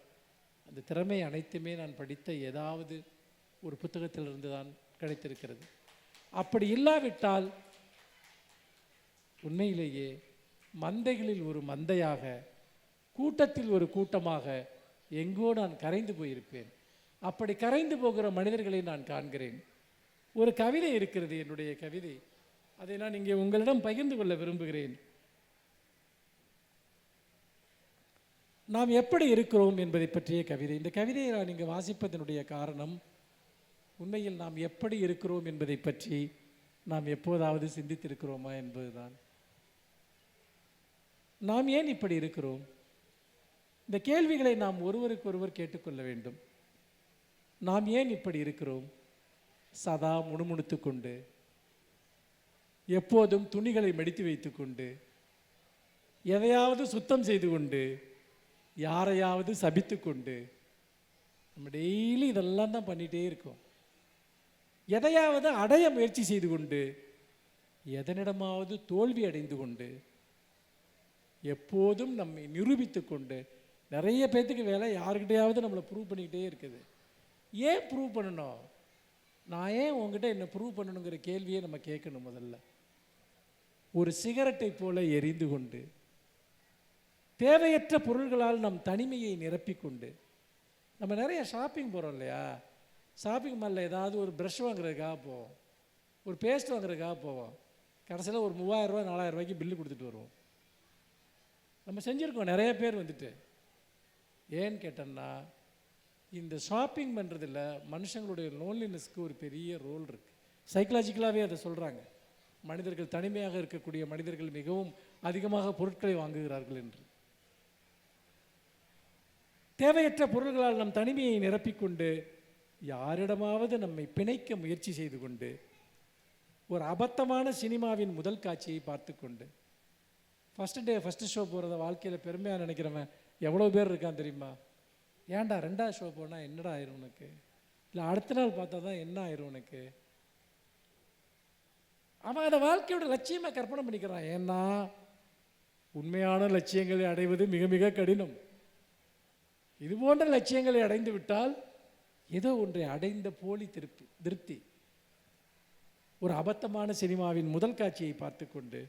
அந்த திறமை அனைத்துமே நான் படித்த ஏதாவது ஒரு புத்தகத்திலிருந்து தான் கிடைத்திருக்கிறது. அப்படி இல்லாவிட்டால் உண்மையிலேயே மந்தைகளில் ஒரு மந்தையாக, கூட்டத்தில் ஒரு கூட்டமாக எங்கோ நான் கரைந்து போயிருப்பேன். அப்படி கரைந்து போகிற மனிதர்களை நான் காண்கிறேன். ஒரு கவிதை இருக்கிறது, என்னுடைய கவிதை. அதை நான் இங்கே உங்களிடம் பகிர்ந்து கொள்ள விரும்புகிறேன். நாம் எப்படி இருக்கிறோம் என்பதை பற்றிய கவிதை. இந்த கவிதையை நான் இங்கே வாசிப்பதனுடைய காரணம், உண்மையில் நாம் எப்படி இருக்கிறோம் என்பதை பற்றி நாம் எப்போதாவது சிந்தித்திருக்கிறோமா என்பதுதான். நாம் ஏன் இப்படி இருக்கிறோம்? இந்த கேள்விகளை நாம் ஒருவருக்கொருவர் கேட்டுக்கொள்ள வேண்டும். நாம் ஏன் இப்படி இருக்கிறோம்? சதா முணுமுணுத்து கொண்டு, எப்போதும் துணிகளை மடித்து வைத்து கொண்டு, எதையாவது சுத்தம் செய்து கொண்டு, யாரையாவது சபித்து கொண்டு, நம்ம டெய்லி இதெல்லாம் தான் பண்ணிகிட்டே இருக்கோம். எதையாவது அடைய முயற்சி செய்து கொண்டு, எதனிடமாவது தோல்வி அடைந்து கொண்டு, எப்போதும் நம்மை நிரூபித்து கொண்டு, நிறைய பேர்த்துக்கு வேலை யாருக்கிட்டையாவது நம்மளை ப்ரூவ் பண்ணிக்கிட்டே இருக்குது. ஏன் ப்ரூவ் பண்ணணும்? நான் ஏன் உங்ககிட்ட என்ன ப்ரூவ் பண்ணணுங்கிற கேள்வியை நம்ம கேட்கணும். முதல்ல ஒரு சிகரெட்டை போல எரிந்து கொண்டு, தேவையற்ற பொருள்களால் நம் தனிமையை நிரப்பிக்கொண்டு, நம்ம நிறைய ஷாப்பிங் போகிறோம் இல்லையா? ஷாப்பிங் மாலில் ஏதாவது ஒரு ப்ரஷ் வாங்குறதுக்காக போவோம், ஒரு பேஸ்ட் வாங்குறதுக்காக போவோம். கடைசியில் ஒரு 3000 ரூபா 4000 ரூபாய்க்கு பில்லு கொடுத்துட்டு வருவோம். நம்ம செஞ்சுருக்கோம் நிறைய பேர் வந்துட்டு. ஏன்னு கேட்டோம்னா, இந்த ஷாப்பிங் பண்ணுறதில் மனுஷங்களுடைய லோன்லினஸ்க்கு ஒரு பெரிய ரோல் இருக்குது. சைக்கலாஜிக்கலாகவே அதை சொல்கிறாங்க. மனிதர்கள், தனிமையாக இருக்கக்கூடிய மனிதர்கள் மிகவும் அதிகமாக பொருட்களை வாங்குகிறார்கள் என்று. தேவையற்ற பொருள்களால் நம் தனிமையை நிரப்பிக்கொண்டு, யாரிடமாவது நம்மை பிணைக்க முயற்சி செய்து கொண்டு, ஒரு அபத்தமான சினிமாவின் முதல் காட்சியை பார்த்து கொண்டு, ஃபஸ்ட்டு ஷோ போகிறத வாழ்க்கையில் பெருமையாக நினைக்கிறவன் எவ்வளோ பேர் இருக்கான் தெரியுமா? ஏன்டா 2வது ஷோ போனால் என்னடா ஆயிரும் உனக்கு, இல்லை அடுத்த நாள் பார்த்தா தான் என்ன ஆயிரும் உனக்கு. அவன் அதை வாழ்க்கையோட லட்சியமாக கற்பனை பண்ணிக்கிறான். ஏன்னா உண்மையான லட்சியங்களை அடைவது மிக மிக கடினம். இது போன்ற லட்சியங்களை அடைந்து விட்டால் ஏதோ ஒன்றை அடைந்த போலி திருப்தி. ஒரு அபத்தமான சினிமாவின் முதல் காட்சியை பார்த்து கொண்டு,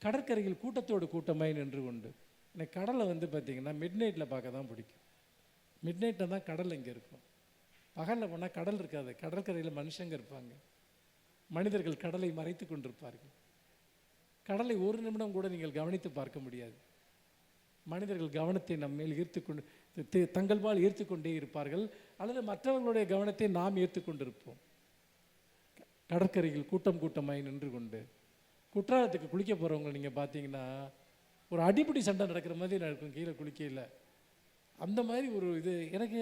கடற்கரையில் கூட்டத்தோடு கூட்டமாய் நின்று கொண்டு, எனக்கு கடலை பார்த்திங்கன்னா மிட் நைட்டில் பார்க்க தான் பிடிக்கும். மிட் நைட்டில் தான் கடல் இங்கே இருக்கும். பகலில் போனால் கடல் இருக்காது. கடற்கரையில் மனுஷங்க இருப்பாங்க. மனிதர்கள் கடலை மறைத்து கொண்டிருப்பார்கள். கடலை ஒரு நிமிடம் கூட நீங்கள் கவனித்து பார்க்க முடியாது. மனிதர்கள் கவனத்தை நம்மேல் தங்கள் பால் ஈர்த்து கொண்டே இருப்பார்கள், அல்லது மற்றவர்களுடைய கவனத்தை நாம் ஈர்த்து கொண்டிருப்போம். கடற்கரையில் கூட்டம் கூட்டமாய் நின்று கொண்டு, குற்றாலத்துக்கு குளிக்க போகிறவங்க நீங்கள் பார்த்தீங்கன்னா ஒரு அடிப்படி சண்டை நடக்கிற மாதிரி நடக்கும் கீழே குளிக்கையில். அந்த மாதிரி ஒரு எனக்கு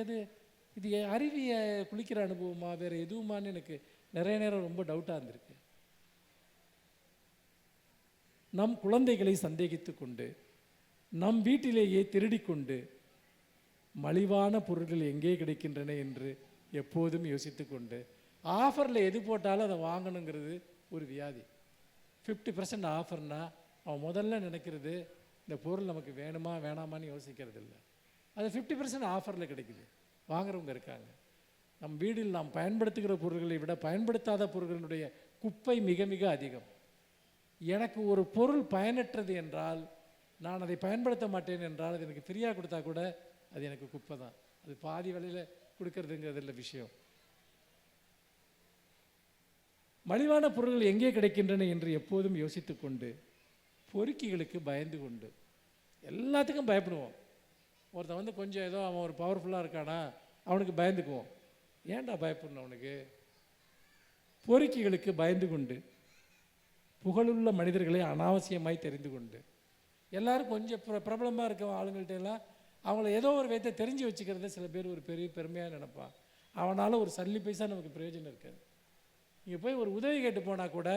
இது அருவியை குளிக்கிற அனுபவமா வேறு எதுவுமான்னு எனக்கு நிறைய நேரம் ரொம்ப டவுட்டாக இருந்திருக்கு. நம் குழந்தைகளை சந்தேகித்து கொண்டு, நம் வீட்டிலேயே திருடிக்கொண்டு, மலிவான பொருட்கள் எங்கே கிடைக்கின்றன என்று எப்போதும் யோசித்து கொண்டு, ஆஃபரில் எது போட்டாலும் அதை வாங்கணுங்கிறது ஒரு வியாதி. 50% ஆஃபர்னா அவன் முதல்ல நினைக்கிறது இந்த பொருள் நமக்கு வேணுமா வேணாமான்னு யோசிக்கிறது இல்லை. அது 50% ஆஃபரில் கிடைக்குது, வாங்குறவங்க இருக்காங்க. நம் வீட்டில் நாம் பயன்படுத்துகிற பொருட்களை விட பயன்படுத்தாத பொருட்களினுடைய குப்பை மிக மிக அதிகம். எனக்கு ஒரு பொருள் பயனற்றது என்றால், நான் அதை பயன்படுத்த மாட்டேன் என்றால், அது எனக்கு ஃப்ரீயாக கொடுத்தா கூட அது எனக்கு குப்பை தான். அது பாதி விலையில் கொடுக்கறதுங்கிறது இல்லை விஷயம். மலிவான பொருட்கள் எங்கே கிடைக்கின்றன என்று எப்போதும் யோசித்து கொண்டு, பொறுக்கிகளுக்கு பயந்து கொண்டு, எல்லாத்துக்கும் பயப்படுவோம். ஒருத்தன் வந்து கொஞ்சம் ஏதோ அவன் ஒரு பவர்ஃபுல்லாக இருக்கானா அவனுக்கு பயந்துக்குவோம். ஏன்டா பயப்படணும் அவனுக்கு? பொறுக்கிகளுக்கு பயந்து கொண்டு, புகழுள்ள மனிதர்களை அனாவசியமாய் தெரிந்து கொண்டு, எல்லாரும் கொஞ்சம் பிரபலமாக இருக்க ஆளுங்கள்ட்ட எல்லாம் அவங்கள ஏதோ ஒரு விதத்தை தெரிஞ்சு வச்சுக்கிறத சில பேர் ஒரு பெரிய பெருமையாக நினைப்பான். அவனால் ஒரு சல்லி பைசா நமக்கு பிரயோஜனம் இருக்காது. நீங்கள் போய் ஒரு உதவி கேட்டு போனால் கூட,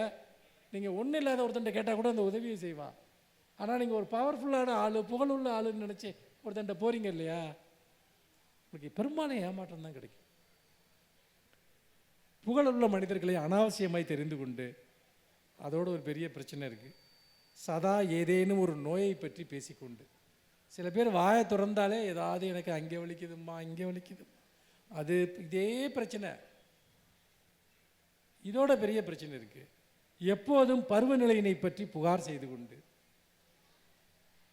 நீங்கள் ஒன்றும் இல்லாத ஒருத்தன்ட்ட கேட்டால் கூட அந்த உதவியை செய்வான். ஆனால் நீங்கள் ஒரு பவர்ஃபுல்லான ஆள், புகழுள்ள ஆளுன்னு நினச்சி ஒருத்தன்ட்ட போகிறீங்க இல்லையா, உங்களுக்கு பெரும்பாலும் ஏமாற்றம் தான் கிடைக்கும். புகழுள்ள மனிதர்களை அனாவசியமாய் தெரிந்து கொண்டு, அதோட ஒரு பெரிய பிரச்சனை இருக்குது. சதா ஏதேனும் ஒரு நோயை பற்றி பேசிக்கொண்டு, சில பேர் வாயை திறந்தாலே ஏதாவது எனக்கு அங்கே வலிக்குதும்மா இங்கே வலிக்குதும்மா, அது இதே பிரச்சனை. இதோட பெரிய பிரச்சனை இருக்குது. எப்போதும் பருவநிலையினை பற்றி புகார் செய்து கொண்டு,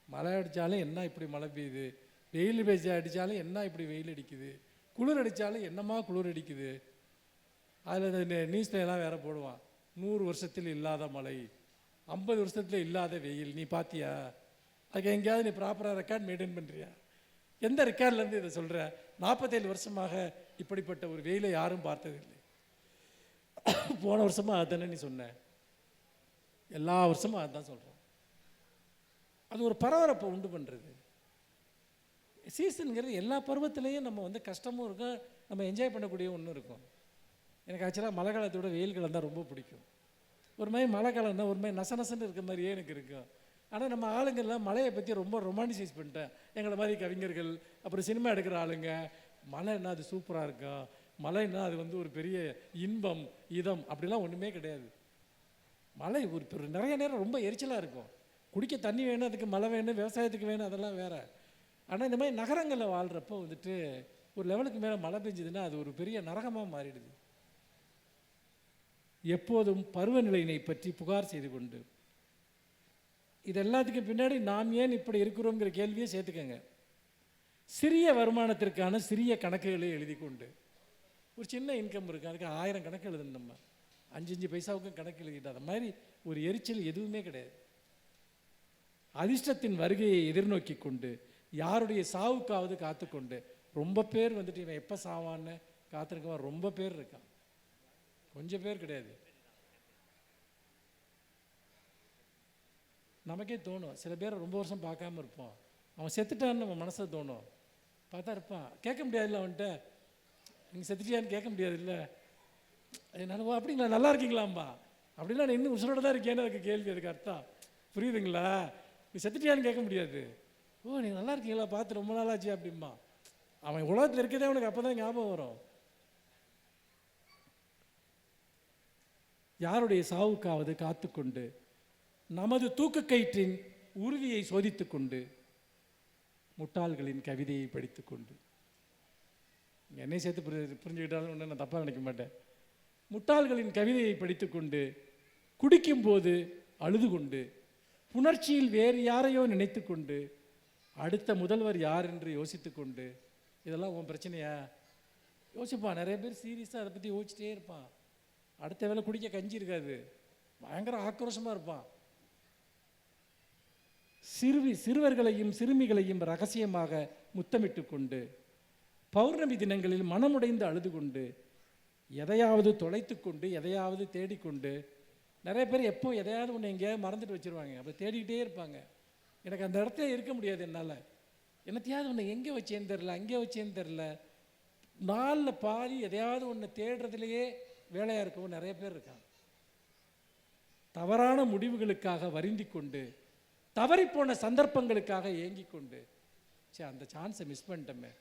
மழை அடித்தாலும் என்ன இப்படி மழை பெய்யுது, வெயில் அடித்தாலும் என்ன இப்படி வெயில் அடிக்குது, குளிர் அடித்தாலும் என்னம்மா குளிர் அடிக்குது. அதில் நியூஸ்லாம் வேறு போடுவான், 100 வருஷத்தில் இல்லாத மழை, 50 வருஷத்தில் இல்லாத வெயில், நீ பார்த்தியா? அதுக்கு எங்கேயாவது நீ ப்ராப்பராக ரெக்கார்ட் மெயின்டைன் பண்ணுறியா? எந்த ரெக்கார்ட்லேருந்து இதை சொல்கிற? 47 வருஷமாக இப்படிப்பட்ட ஒரு வெயிலை யாரும் பார்த்ததில்லை. போன வருஷமாக அதுதானே நீ சொன்ன, எல்லா வருஷமும் அதுதான் சொல்கிறோம். அது ஒரு பரபரப்பை உண்டு பண்ணுறது. சீசனுங்கிறது எல்லா பருவத்திலையும் நம்ம வந்து கஷ்டமும் இருக்கும், நம்ம என்ஜாய் பண்ணக்கூடிய ஒன்றும் இருக்கும். எனக்கு ஆக்சுவலாக மழை காலத்தோட வெயில் காலம் தான் ரொம்ப பிடிக்கும். ஒரு மாதிரி மழை காலம்னா ஒரு மாதிரி நசநசன்னு இருக்க மாதிரியே எனக்கு இருக்கும். ஆனால் நம்ம ஆளுங்கள்லாம் மழையை பற்றி ரொம்ப ரொமான்டிசைஸ் பண்ணிட்டேன். எங்களை மாதிரி கவிஞர்கள், அப்புறம் சினிமா எடுக்கிற ஆளுங்க, மழைன்னா அது சூப்பராக இருக்கும், மழைன்னா அது வந்து ஒரு பெரிய இன்பம் இதம் அப்படிலாம் ஒன்றுமே கிடையாது. மழை ஒரு நிறைய நேரம் ரொம்ப எரிச்சலாக இருக்கும். குடிக்க தண்ணி வேணும், அதுக்கு மழை வேணும், விவசாயத்துக்கு வேணும், அதெல்லாம் வேறு. ஆனால் இந்த மாதிரி நகரங்களில் வாழ்கிறப்போ வந்துட்டு ஒரு லெவலுக்கு மேலே மழை பெஞ்சதுன்னா அது ஒரு பெரிய நரகமாக மாறிடுது. எப்போதும் பருவநிலையினை பற்றி புகார் செய்து கொண்டு, இது எல்லாத்துக்கும் பின்னாடி நாம் ஏன் இப்படி இருக்கிறோங்கிற கேள்வியை சேர்த்துக்கங்க. சிறிய வருமானத்திற்கான சிறிய கணக்குகளை எழுதி கொண்டு, ஒரு சின்ன இன்கம் இருக்குது, அதுக்கு 1000 கணக்கு எழுதணும். நம்ம 5 பைசாவுக்கும் கணக்கு எழுதிட்டு அது மாதிரி ஒரு எரிச்சல் எதுவுமே கிடையாது. அதிர்ஷ்டத்தின் வருகையை எதிர்நோக்கி கொண்டு, யாருடைய சாவுக்காவது காத்துக்கொண்டு, ரொம்ப பேர் வந்துட்டு இவன் எப்போ சாவான்னு காத்திருக்கவன் ரொம்ப பேர் இருக்கான், கொஞ்சம் பேர் கிடையாது. நமக்கே தோணும், சில பேர் ரொம்ப வருஷம் பார்க்காம இருப்போம், அவன் செத்துட்டான்னு நம்ம மனசில் தோணும். பார்த்தா இருப்பான், கேட்க முடியாதுல்ல அவன்கிட்ட, நீங்கள் செத்துட்டியான்னு கேட்க முடியாது இல்லை. நான் அப்படிங்களா, நல்லா இருக்கீங்களாம்பா, அப்படின்னா நான் இன்னும் உசுரோட தான் இருக்கேன்னு அதுக்கு கேள்வி, அதுக்கு அர்த்தம் புரியுதுங்களா? நீ செத்துட்டியான்னு கேட்க முடியாது. ஓ நீங்கள் நல்லா இருக்கீங்களா, பார்த்து ரொம்ப நாளாச்சு அப்படிம்பா. அவன் உலகத்தில் இருக்கதே அவனுக்கு அப்போ தான் ஞாபகம் வரும். யாருடைய சாவுக்காவது காத்துக்கொண்டு, நமது தூக்கு கயிற்றின் உறுதியை சோதித்து கொண்டு, முட்டாள்களின் கவிதையை படித்து கொண்டு, என்னை சேர்த்து புரிஞ்சுக்கிட்டாலும் ஒன்று நான் தப்பாக நினைக்க மாட்டேன். முட்டாள்களின் கவிதையை படித்து கொண்டு, குடிக்கும்போது அழுது கொண்டு, புணர்ச்சியில் வேறு யாரையோ நினைத்து கொண்டு, அடுத்த முதல்வர் யார் என்று யோசித்து கொண்டு, இதெல்லாம் உன் பிரச்சனையா? யோசிப்பான். நிறைய பேர் சீரியஸாக அதை பற்றி யோசிச்சிட்டே இருப்பான். அடுத்த வேளை குடிக்க கஞ்சி இருக்காது, பயங்கர ஆக்ரோஷமாக இருப்பான். சிறுவர்களையும் சிறுமிகளையும் ரகசியமாக முத்தமிட்டு கொண்டு, பௌர்ணமி தினங்களில் மனமுடைந்து அழுது கொண்டு, எதையாவது தொலைத்து கொண்டு, எதையாவது தேடிக்கொண்டு, நிறைய பேர் எப்போ எதையாவது ஒன்று எங்கேயாவது மறந்துட்டு வச்சுருவாங்க, அப்போ தேடிக்கிட்டே இருப்பாங்க. எனக்கு அந்த இடத்துல இருக்க முடியாது என்னால், என்னத்தையாவது ஒன்று எங்கே வச்சேன்னு தெரில, அங்கே வச்சேன்னு தெரில, நாளில் பாதி எதையாவது ஒன்று தேடுறதுலையே வேலையாக இருக்கவும் நிறைய பேர் இருக்காங்க. தவறான முடிவுகளுக்காக வருந்தி கொண்டு, தவறிப்போன சந்தர்ப்பங்களுக்காக ஏங்கி கொண்டு, சரி அந்த சான்ஸை மிஸ் பண்ணிட்டோமே,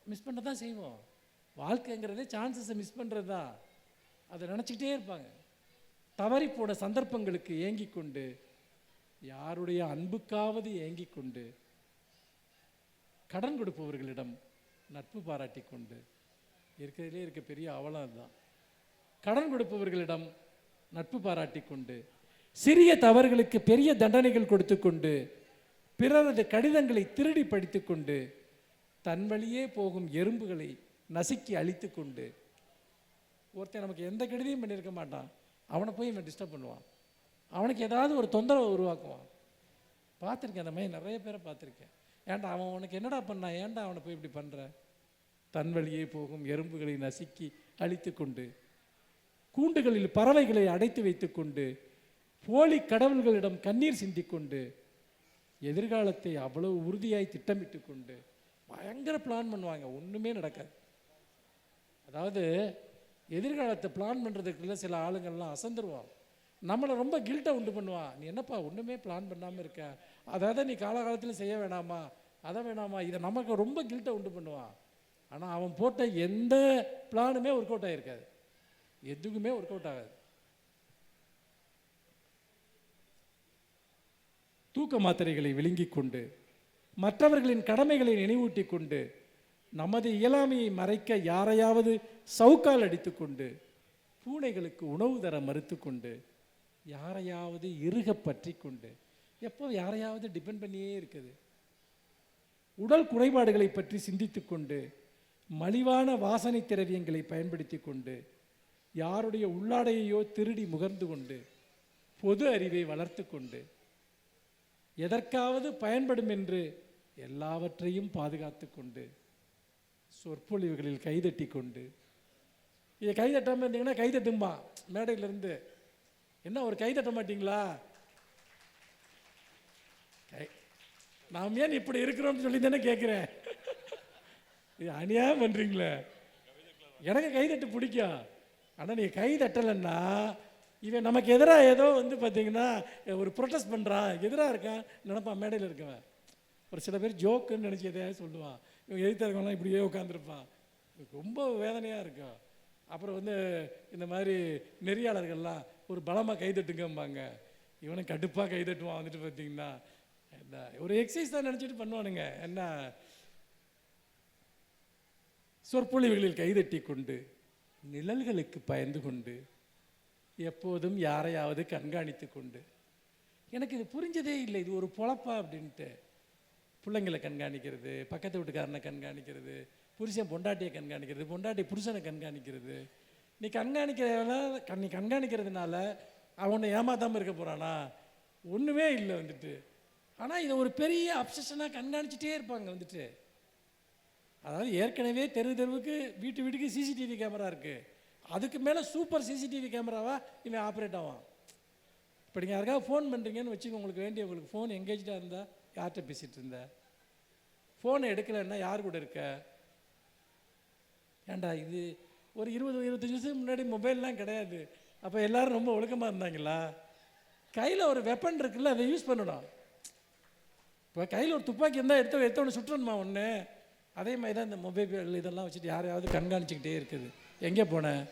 மிஸ் பண்ண தான் செய்வோம். வாழ்க்கைங்கிறதே சான்சஸை மிஸ் பண்ணுறது தான். அதை நினச்சிக்கிட்டே இருப்பாங்க. தவறி போன சந்தர்ப்பங்களுக்கு ஏங்கி கொண்டு, யாருடைய அன்புக்காவது ஏங்கி கொண்டு, கடன் கொடுப்பவர்களிடம் நட்பு பாராட்டி கொண்டு, இருக்கிறதுலே இருக்க பெரிய அவலம் அதுதான். கடன் கொடுப்பவர்களிடம் நட்பு பாராட்டி கொண்டு, சிறிய தவறுகளுக்கு பெரிய தண்டனைகள் கொடுத்து கொண்டு, பிறரது கடிதங்களை திருடி படித்து கொண்டு, தன் வழியே போகும் எறும்புகளை நசுக்கி அழித்து கொண்டு, ஒருத்தன் நமக்கு எந்த கெடுதியும் பண்ணியிருக்க மாட்டான், அவனை போய் இவன் டிஸ்டர்ப் பண்ணுவான், அவனுக்கு ஏதாவது ஒரு தொந்தரவை உருவாக்குவான். பார்த்துருக்கேன், அந்த மாதிரி நிறைய பேரை பார்த்துருக்கேன். ஏன்டா அவன் உனக்கு என்னடா பண்ணான், ஏன்டா அவனை போய் இப்படி பண்ணுற? தன் வழியே போகும் எறும்புகளை நசுக்கி அழித்து கொண்டு, கூண்டுகளில் பறவைகளை அடைத்து வைத்து கொண்டு, போலி கடவுள்களிடம் கண்ணீர் சிந்திக்கொண்டு, எதிர்காலத்தை அவ்வளவு உறுதியாய் திட்டமிட்டு கொண்டு பயங்கர பிளான் பண்ணுவாங்க. ஒன்றுமே நடக்காது. அதாவது எதிர்காலத்தை பிளான் பண்ணுறதுக்குள்ள சில ஆளுங்கள்லாம் அசந்துருவான். நம்மளை ரொம்ப கில்ட்டை உண்டு பண்ணுவான். நீ என்னப்பா ஒன்றுமே பிளான் பண்ணாமல் இருக்க, அதாவது நீ காலகாலத்தில் செய்ய வேணாமா, அதை வேணாமா, இதை நமக்கு ரொம்ப கில்ட்டை உண்டு பண்ணுவான். ஆனால் அவன் போட்ட எந்த பிளானுமே ஒர்க் அவுட் ஆகிருக்காது, எதுக்குமே ஒர்க் அவுட் ஆகாது. தூக்க மாத்திரைகளை விழுங்கி கொண்டு, மற்றவர்களின் கடமைகளை நினைவூட்டி கொண்டு, நமது இயலாமையை மறைக்க யாரையாவது சவுக்கால் அடித்து கொண்டு, பூனைகளுக்கு உணவு தர மறுத்து கொண்டு, யாரையாவது இறுக பற்றி கொண்டு, எப்போ யாரையாவது டிபெண்ட் பண்ணியே இருக்குது. உடல் குறைபாடுகளை பற்றி சிந்தித்து கொண்டு, மலிவான வாசனை திரவியங்களை பயன்படுத்தி கொண்டு, யாருடைய உள்ளாடையையோ திருடி முகர்ந்து கொண்டு, பொது அறிவை வளர்த்து கொண்டு, எதற்காவது பயன்படும் என்று எல்லாவற்றையும் பாதுகாத்து கொண்டு, சொற்பொழிவுகளில் கைதட்டி கொண்டு, இதை கைதட்டாமல் இருந்தீங்கன்னா கைதட்டும்பா மேடையிலிருந்து, என்ன ஒரு கைதட்ட மாட்டீங்களா, நாம் ஏன் இப்படி இருக்கிறோம்னு சொல்லி தானே கேட்குறேன். இது அநியாயம் பண்ணுறீங்களே. எனக்கு கைதட்டு பிடிக்கும், ஆனால் நீங்கள் கைதட்டலைன்னா இவன் நமக்கு எதிராக ஏதோ பார்த்தீங்கன்னா ஒரு ப்ரொட்டஸ்ட் பண்ணுறான், எதிராக இருக்கான் நினைப்பான் மேடையில் இருக்கவன். ஒரு சில பேர் ஜோக்குன்னு நினச்சி எதையாவது சொல்லுவான், இவங்க எழுத்தாளர்கள்லாம் இப்படியே உட்காந்துருப்பான், ரொம்ப வேதனையாக இருக்கும். அப்புறம் இந்த மாதிரி நெறியாளர்கள்லாம் ஒரு பலமாக கைதட்டுங்கம்பாங்க, இவனை கடுப்பாக கைதட்டுவான். பார்த்தீங்கன்னா என்ன ஒரு எக்ஸசைஸ் தான் நினச்சிட்டு பண்ணுவானுங்க. என்ன சொற்பொழிவுகளில் கைதட்டி கொண்டு, நிழல்களுக்கு பயந்து கொண்டு, எப்போதும் யாரையாவது கண்காணித்து கொண்டு, எனக்கு இது புரிஞ்சதே இல்லை, இது ஒரு பொழப்பா அப்படின்ட்டு. பிள்ளைங்களை கண்காணிக்கிறது, பக்கத்து வீட்டுக்காரனை கண்காணிக்கிறது, புருஷன் பொண்டாட்டியை கண்காணிக்கிறது, பொண்டாட்டி புருஷனை கண்காணிக்கிறது. நீ கண்காணிக்கிறதுனால அவனை ஏமாத்தாமல் இருக்க போகிறானா? ஒன்றுமே இல்லை. ஆனால் இதை ஒரு பெரிய அப்சஷனாக கண்காணிச்சிட்டே இருப்பாங்க. அதாவது ஏற்கனவே தெருவுக்கு வீட்டுக்கு சிசிடிவி கேமரா இருக்குது, அதுக்கு மேலே சூப்பர் சிசிடிவி கேமராவா இவன் ஆப்ரேட் ஆவான். இப்போ நீங்கள் யாருக்காவது ஃபோன் பண்ணுறீங்கன்னு வச்சுக்கோங்க, உங்களுக்கு ஃபோன் எங்கேஜாக இருந்தால் யார்கிட்ட பேசிகிட்டு இருந்த, ஃபோனை எடுக்கலைன்னா யார் கூட இருக்க? ஏண்டா இது ஒரு 20-25 வருஷத்துக்கு முன்னாடி மொபைல்லாம் கிடையாது, அப்போ எல்லோரும் ரொம்ப ஒழுக்கமாக இருந்தாங்களா? கையில் ஒரு வெப்பன் இருக்குல்ல, அதை யூஸ் பண்ணணும். இப்போ கையில் ஒரு துப்பாக்கி இருந்தால் எடுத்தவொன்று சுற்றணுமா ஒன்று? அதே மாதிரி தான் இந்த மொபைல் இதெல்லாம் வச்சுட்டு யாரையாவது கண்காணிச்சிக்கிட்டே இருக்குது. எங்கே போனேன்,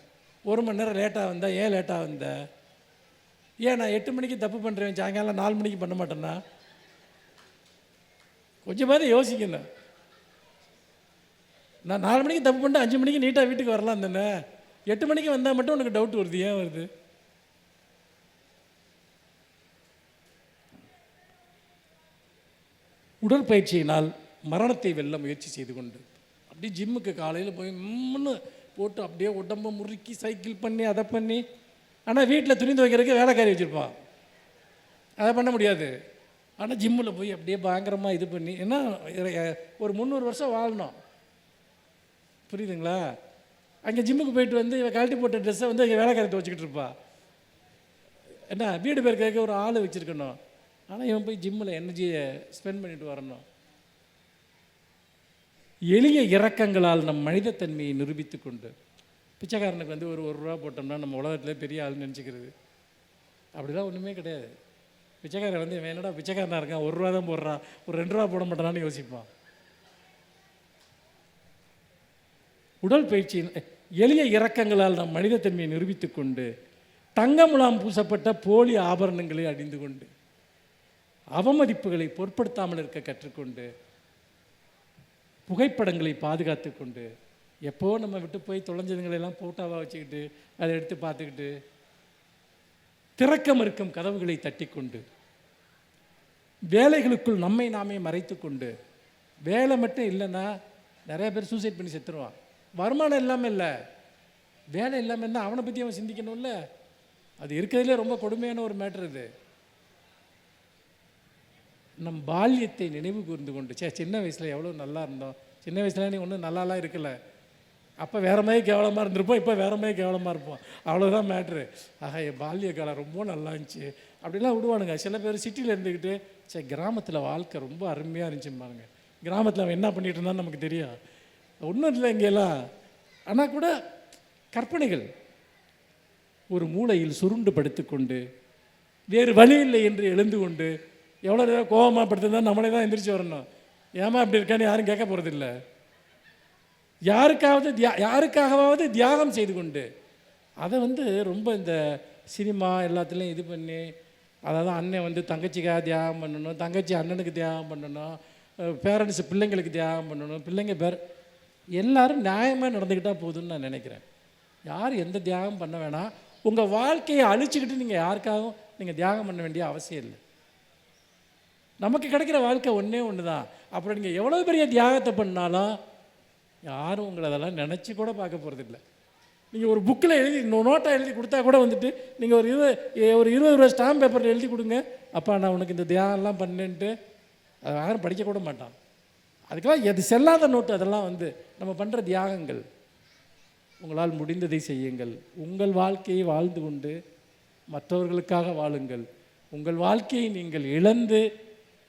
1 மணி நேரம் லேட்டாக வந்தேன், ஏன் லேட்டாக வந்தேன், ஏன் நான் 8 மணிக்கு தப்பு பண்ணுறேன் சாயங்காலம் 4 மணிக்கு பண்ண மாட்டேன்னா? கொஞ்சமாவது யோசிக்கணும். நான் 4 மணிக்கு தப்பு பண்ணிட்டு 5 மணிக்கு நீட்டாக வீட்டுக்கு வரலாம் தானே, 8 மணிக்கு வந்தால் மட்டும் உனக்கு டவுட் வருது, ஏன் வருது? உடற்பயிற்சியினால் மரணத்தை வெல்ல முயற்சி செய்து கொண்டு, அப்படியே ஜிம்முக்கு காலையில் போய் போட்டு அப்படியே உடம்பை முறுக்கி சைக்கிள் பண்ணி அதை பண்ணி, ஆனால் வீட்டில் துணி துவைக்கிறதுக்கு வேலைக்காரி வச்சுருப்பான், அதை பண்ண முடியாது. ஆனால் ஜிம்மில் போய் அப்படியே பயங்கரமாக இது பண்ணி, ஏன்னா ஒரு 300 வருஷம் வாழணும், புரியுதுங்களா? அங்கே ஜிம்முக்கு போயிட்டு இவன் கழட்டி போட்ட ட்ரெஸ்ஸை இங்கே வேலைக்காரி துவைச்சிக்கிட்டு இருப்பா. என்ன வீடு பேர் கேட்க ஒரு ஆள் வச்சுருக்கணும், ஆனால் இவன் போய் ஜிம்மில் எனர்ஜியை ஸ்பெண்ட் பண்ணிட்டு வரணும். எளிய இறக்கங்களால் நம் மனிதத்தன்மையை நிரூபித்து கொண்டு, பிச்சைக்காரனுக்கு ஒரு ரூபா போட்டோம்னா நம்ம உலகத்தில் பெரிய ஆள் நினச்சிக்கிறது, அப்படிலாம் ஒன்றுமே கிடையாது. பிச்சைக்காரன் இவன் என்னடா பிச்சைக்காரனாக இருக்கான், 1 ரூபா தான் போடுறான், ஒரு 2 ரூபா போட மாட்டானான்னு யோசிப்பான். உடல் பயிற்சியின் எளிய இரக்கங்களால் நம் மனிதத்தன்மையை நிரூபித்து கொண்டு தங்கமுலாம் பூசப்பட்ட போலி ஆபரணங்களை அணிந்து கொண்டு அவமதிப்புகளை பொருட்படுத்தாமல் இருக்க கற்றுக்கொண்டு புகைப்படங்களை பாதுகாத்து கொண்டு எப்போ நம்ம விட்டு போய் தொலைஞ்சதுங்களெல்லாம் ஃபோட்டோவாக வச்சுக்கிட்டு அதை எடுத்து பார்த்துக்கிட்டு திறக்கம் இருக்கும் கதவுகளை தட்டி கொண்டு வேலைகளுக்குள் நம்மை நாமே மறைத்து கொண்டு வேலை மட்டும் இல்லைன்னா நிறைய பேர் சூசைட் பண்ணி செத்துருவான். வருமானம் இல்லாமல் இல்லை, வேலை இல்லாமல் இருந்தால் அவனை பற்றி அவன் சிந்திக்கணும்ல. அது இருக்கிறதுலே ரொம்ப கொடுமையான ஒரு மேட்ரு இது. நம் பால்யத்தை நினைவு கூர்ந்து கொண்டு சின்ன வயசில் எவ்வளோ நல்லா இருந்தோம், சின்ன வயசுல நீ ஒன்றும் நல்லாலாம் இருக்கலை, அப்போ வேறு மாதிரி கேவலமாக இருந்திருப்போம், இப்போ வேறு மாதிரி கேவலமாக இருப்போம், அவ்வளோதான் மேட்ரு. ஆக என் பால்ய காலம் ரொம்ப நல்லா இருந்துச்சு அப்படிலாம் விடுவானுங்க. சில பேர் சிட்டியில் இருந்துக்கிட்டு கிராமத்தில் வாழ்க்கை ரொம்ப அருமையாக இருந்துச்சுன்னு பாருங்க. கிராமத்தில் அவன் என்ன பண்ணிகிட்டு இருந்தான்னு நமக்கு தெரியும், ஒன்றும் இல்லை இங்கெல்லாம். ஆனால் கூட கற்பனைகள் ஒரு மூளையில் சுருண்டு படுத்துக்கொண்டு வேறு வழி இல்லை என்று எழுந்து கொண்டு எவ்வளோ நேரம் கோபமாக படுத்துதான் நம்மளே தான் எந்திரிச்சு வரணும். ஏமா அப்படி இருக்கான்னு யாரும் கேட்க போகிறதில்ல. யாருக்காகவாவது தியாகம் செய்து கொண்டு அதை ரொம்ப இந்த சினிமா எல்லாத்துலேயும் இது பண்ணி, அதாவது அண்ணன் தங்கச்சிக்காக தியாகம் பண்ணணும், தங்கச்சி அண்ணனுக்கு தியாகம் பண்ணணும், பேரண்ட்ஸ் பிள்ளைங்களுக்கு தியாகம் பண்ணணும், பிள்ளைங்க எல்லோரும் நியாயமாக நடந்துக்கிட்டால் போதும்னு நான் நினைக்கிறேன். யார் எந்த தியாகம் பண்ண வேணாம். உங்கள் வாழ்க்கையை அழிச்சுக்கிட்டு நீங்கள் யாருக்காகவும் நீங்கள் தியாகம் பண்ண வேண்டிய அவசியம் இல்லை. நமக்கு கிடைக்கிற வாழ்க்கை ஒன்றே ஒன்று தான். அப்புறம் நீங்கள் எவ்வளோ பெரிய தியாகத்தை பண்ணாலும் யாரும் உங்களை அதெல்லாம் நினச்சி கூட பார்க்க போகிறதில்ல. நீங்கள் ஒரு புக்கில் எழுதி நோட்டாக எழுதி கொடுத்தா கூட நீங்கள் ஒரு 20 ரூபா ஸ்டாம்ப் பேப்பரில் எழுதி கொடுங்க, அப்பா நான் உனக்கு இந்த தியாகம்லாம் பண்ணேன்ட்டு, அதை யாரும் படிக்க கூட மாட்டான். அதுக்கெல்லாம் எது செல்லாத நோட்டு அதெல்லாம் நம்ம பண்ணுற தியாகங்கள். உங்களால் முடிந்ததை செய்யுங்கள். உங்கள் வாழ்க்கையை வாழ்ந்து கொண்டு மற்றவர்களுக்காக வாழுங்கள். உங்கள் வாழ்க்கையை நீங்கள் இழந்து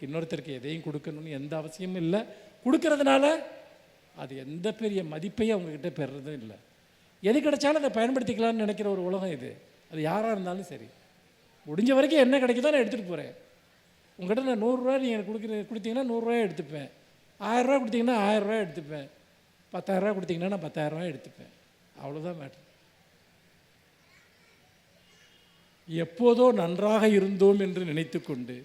இன்னொருத்தருக்கு எதையும் கொடுக்கணும்னு எந்த அவசியமும் இல்லை. கொடுக்கறதுனால அது எந்த பெரிய மதிப்பையும் அவங்கக்கிட்ட பெறுறதும் இல்லை. எது கிடைச்சாலும் அதை பயன்படுத்திக்கலாம்னு நினைக்கிற ஒரு உலகம் இது. அது யாராக இருந்தாலும் சரி, முடிஞ்ச வரைக்கும் என்ன கிடைக்குதோ நான் எடுத்துகிட்டு போகிறேன். உங்கள்கிட்ட நான் 100 ரூபா நீங்கள் கொடுத்தீங்கன்னா 100 ரூபாய் எடுத்துப்பேன், 1000 ரூபா கொடுத்தீங்கன்னா 1000 ரூபாய் எடுத்துப்பேன், 10,000 ரூபா கொடுத்தீங்கன்னா நான் 10,000 ரூபாய் எடுத்துப்பேன். அவ்வளோதான் மேட்ரு. எப்போதோ நன்றாக இருந்தோம் என்று நினைத்து கொண்டு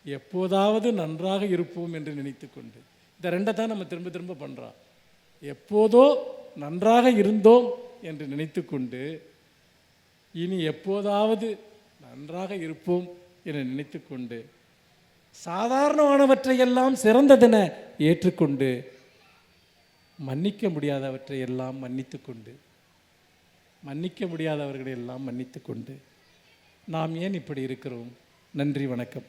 எப்போதாவது நன்றாக இருப்போம் என்று நினைத்து கொண்டு இந்த ரெண்டை தான் நம்ம திரும்ப திரும்ப பண்ணுறோம். எப்போதோ நன்றாக இருந்தோம் என்று நினைத்து கொண்டு இனி எப்போதாவது நன்றாக இருப்போம் என்று நினைத்து கொண்டு சாதாரணமானவற்றையெல்லாம் சிறந்ததென ஏற்றுக்கொண்டு மன்னிக்க முடியாதவற்றை எல்லாம் மன்னித்து கொண்டு மன்னிக்க முடியாதவர்களை எல்லாம் மன்னித்து கொண்டு நாம் ஏன் இப்படி இருக்கிறோம்? நன்றி, வணக்கம்.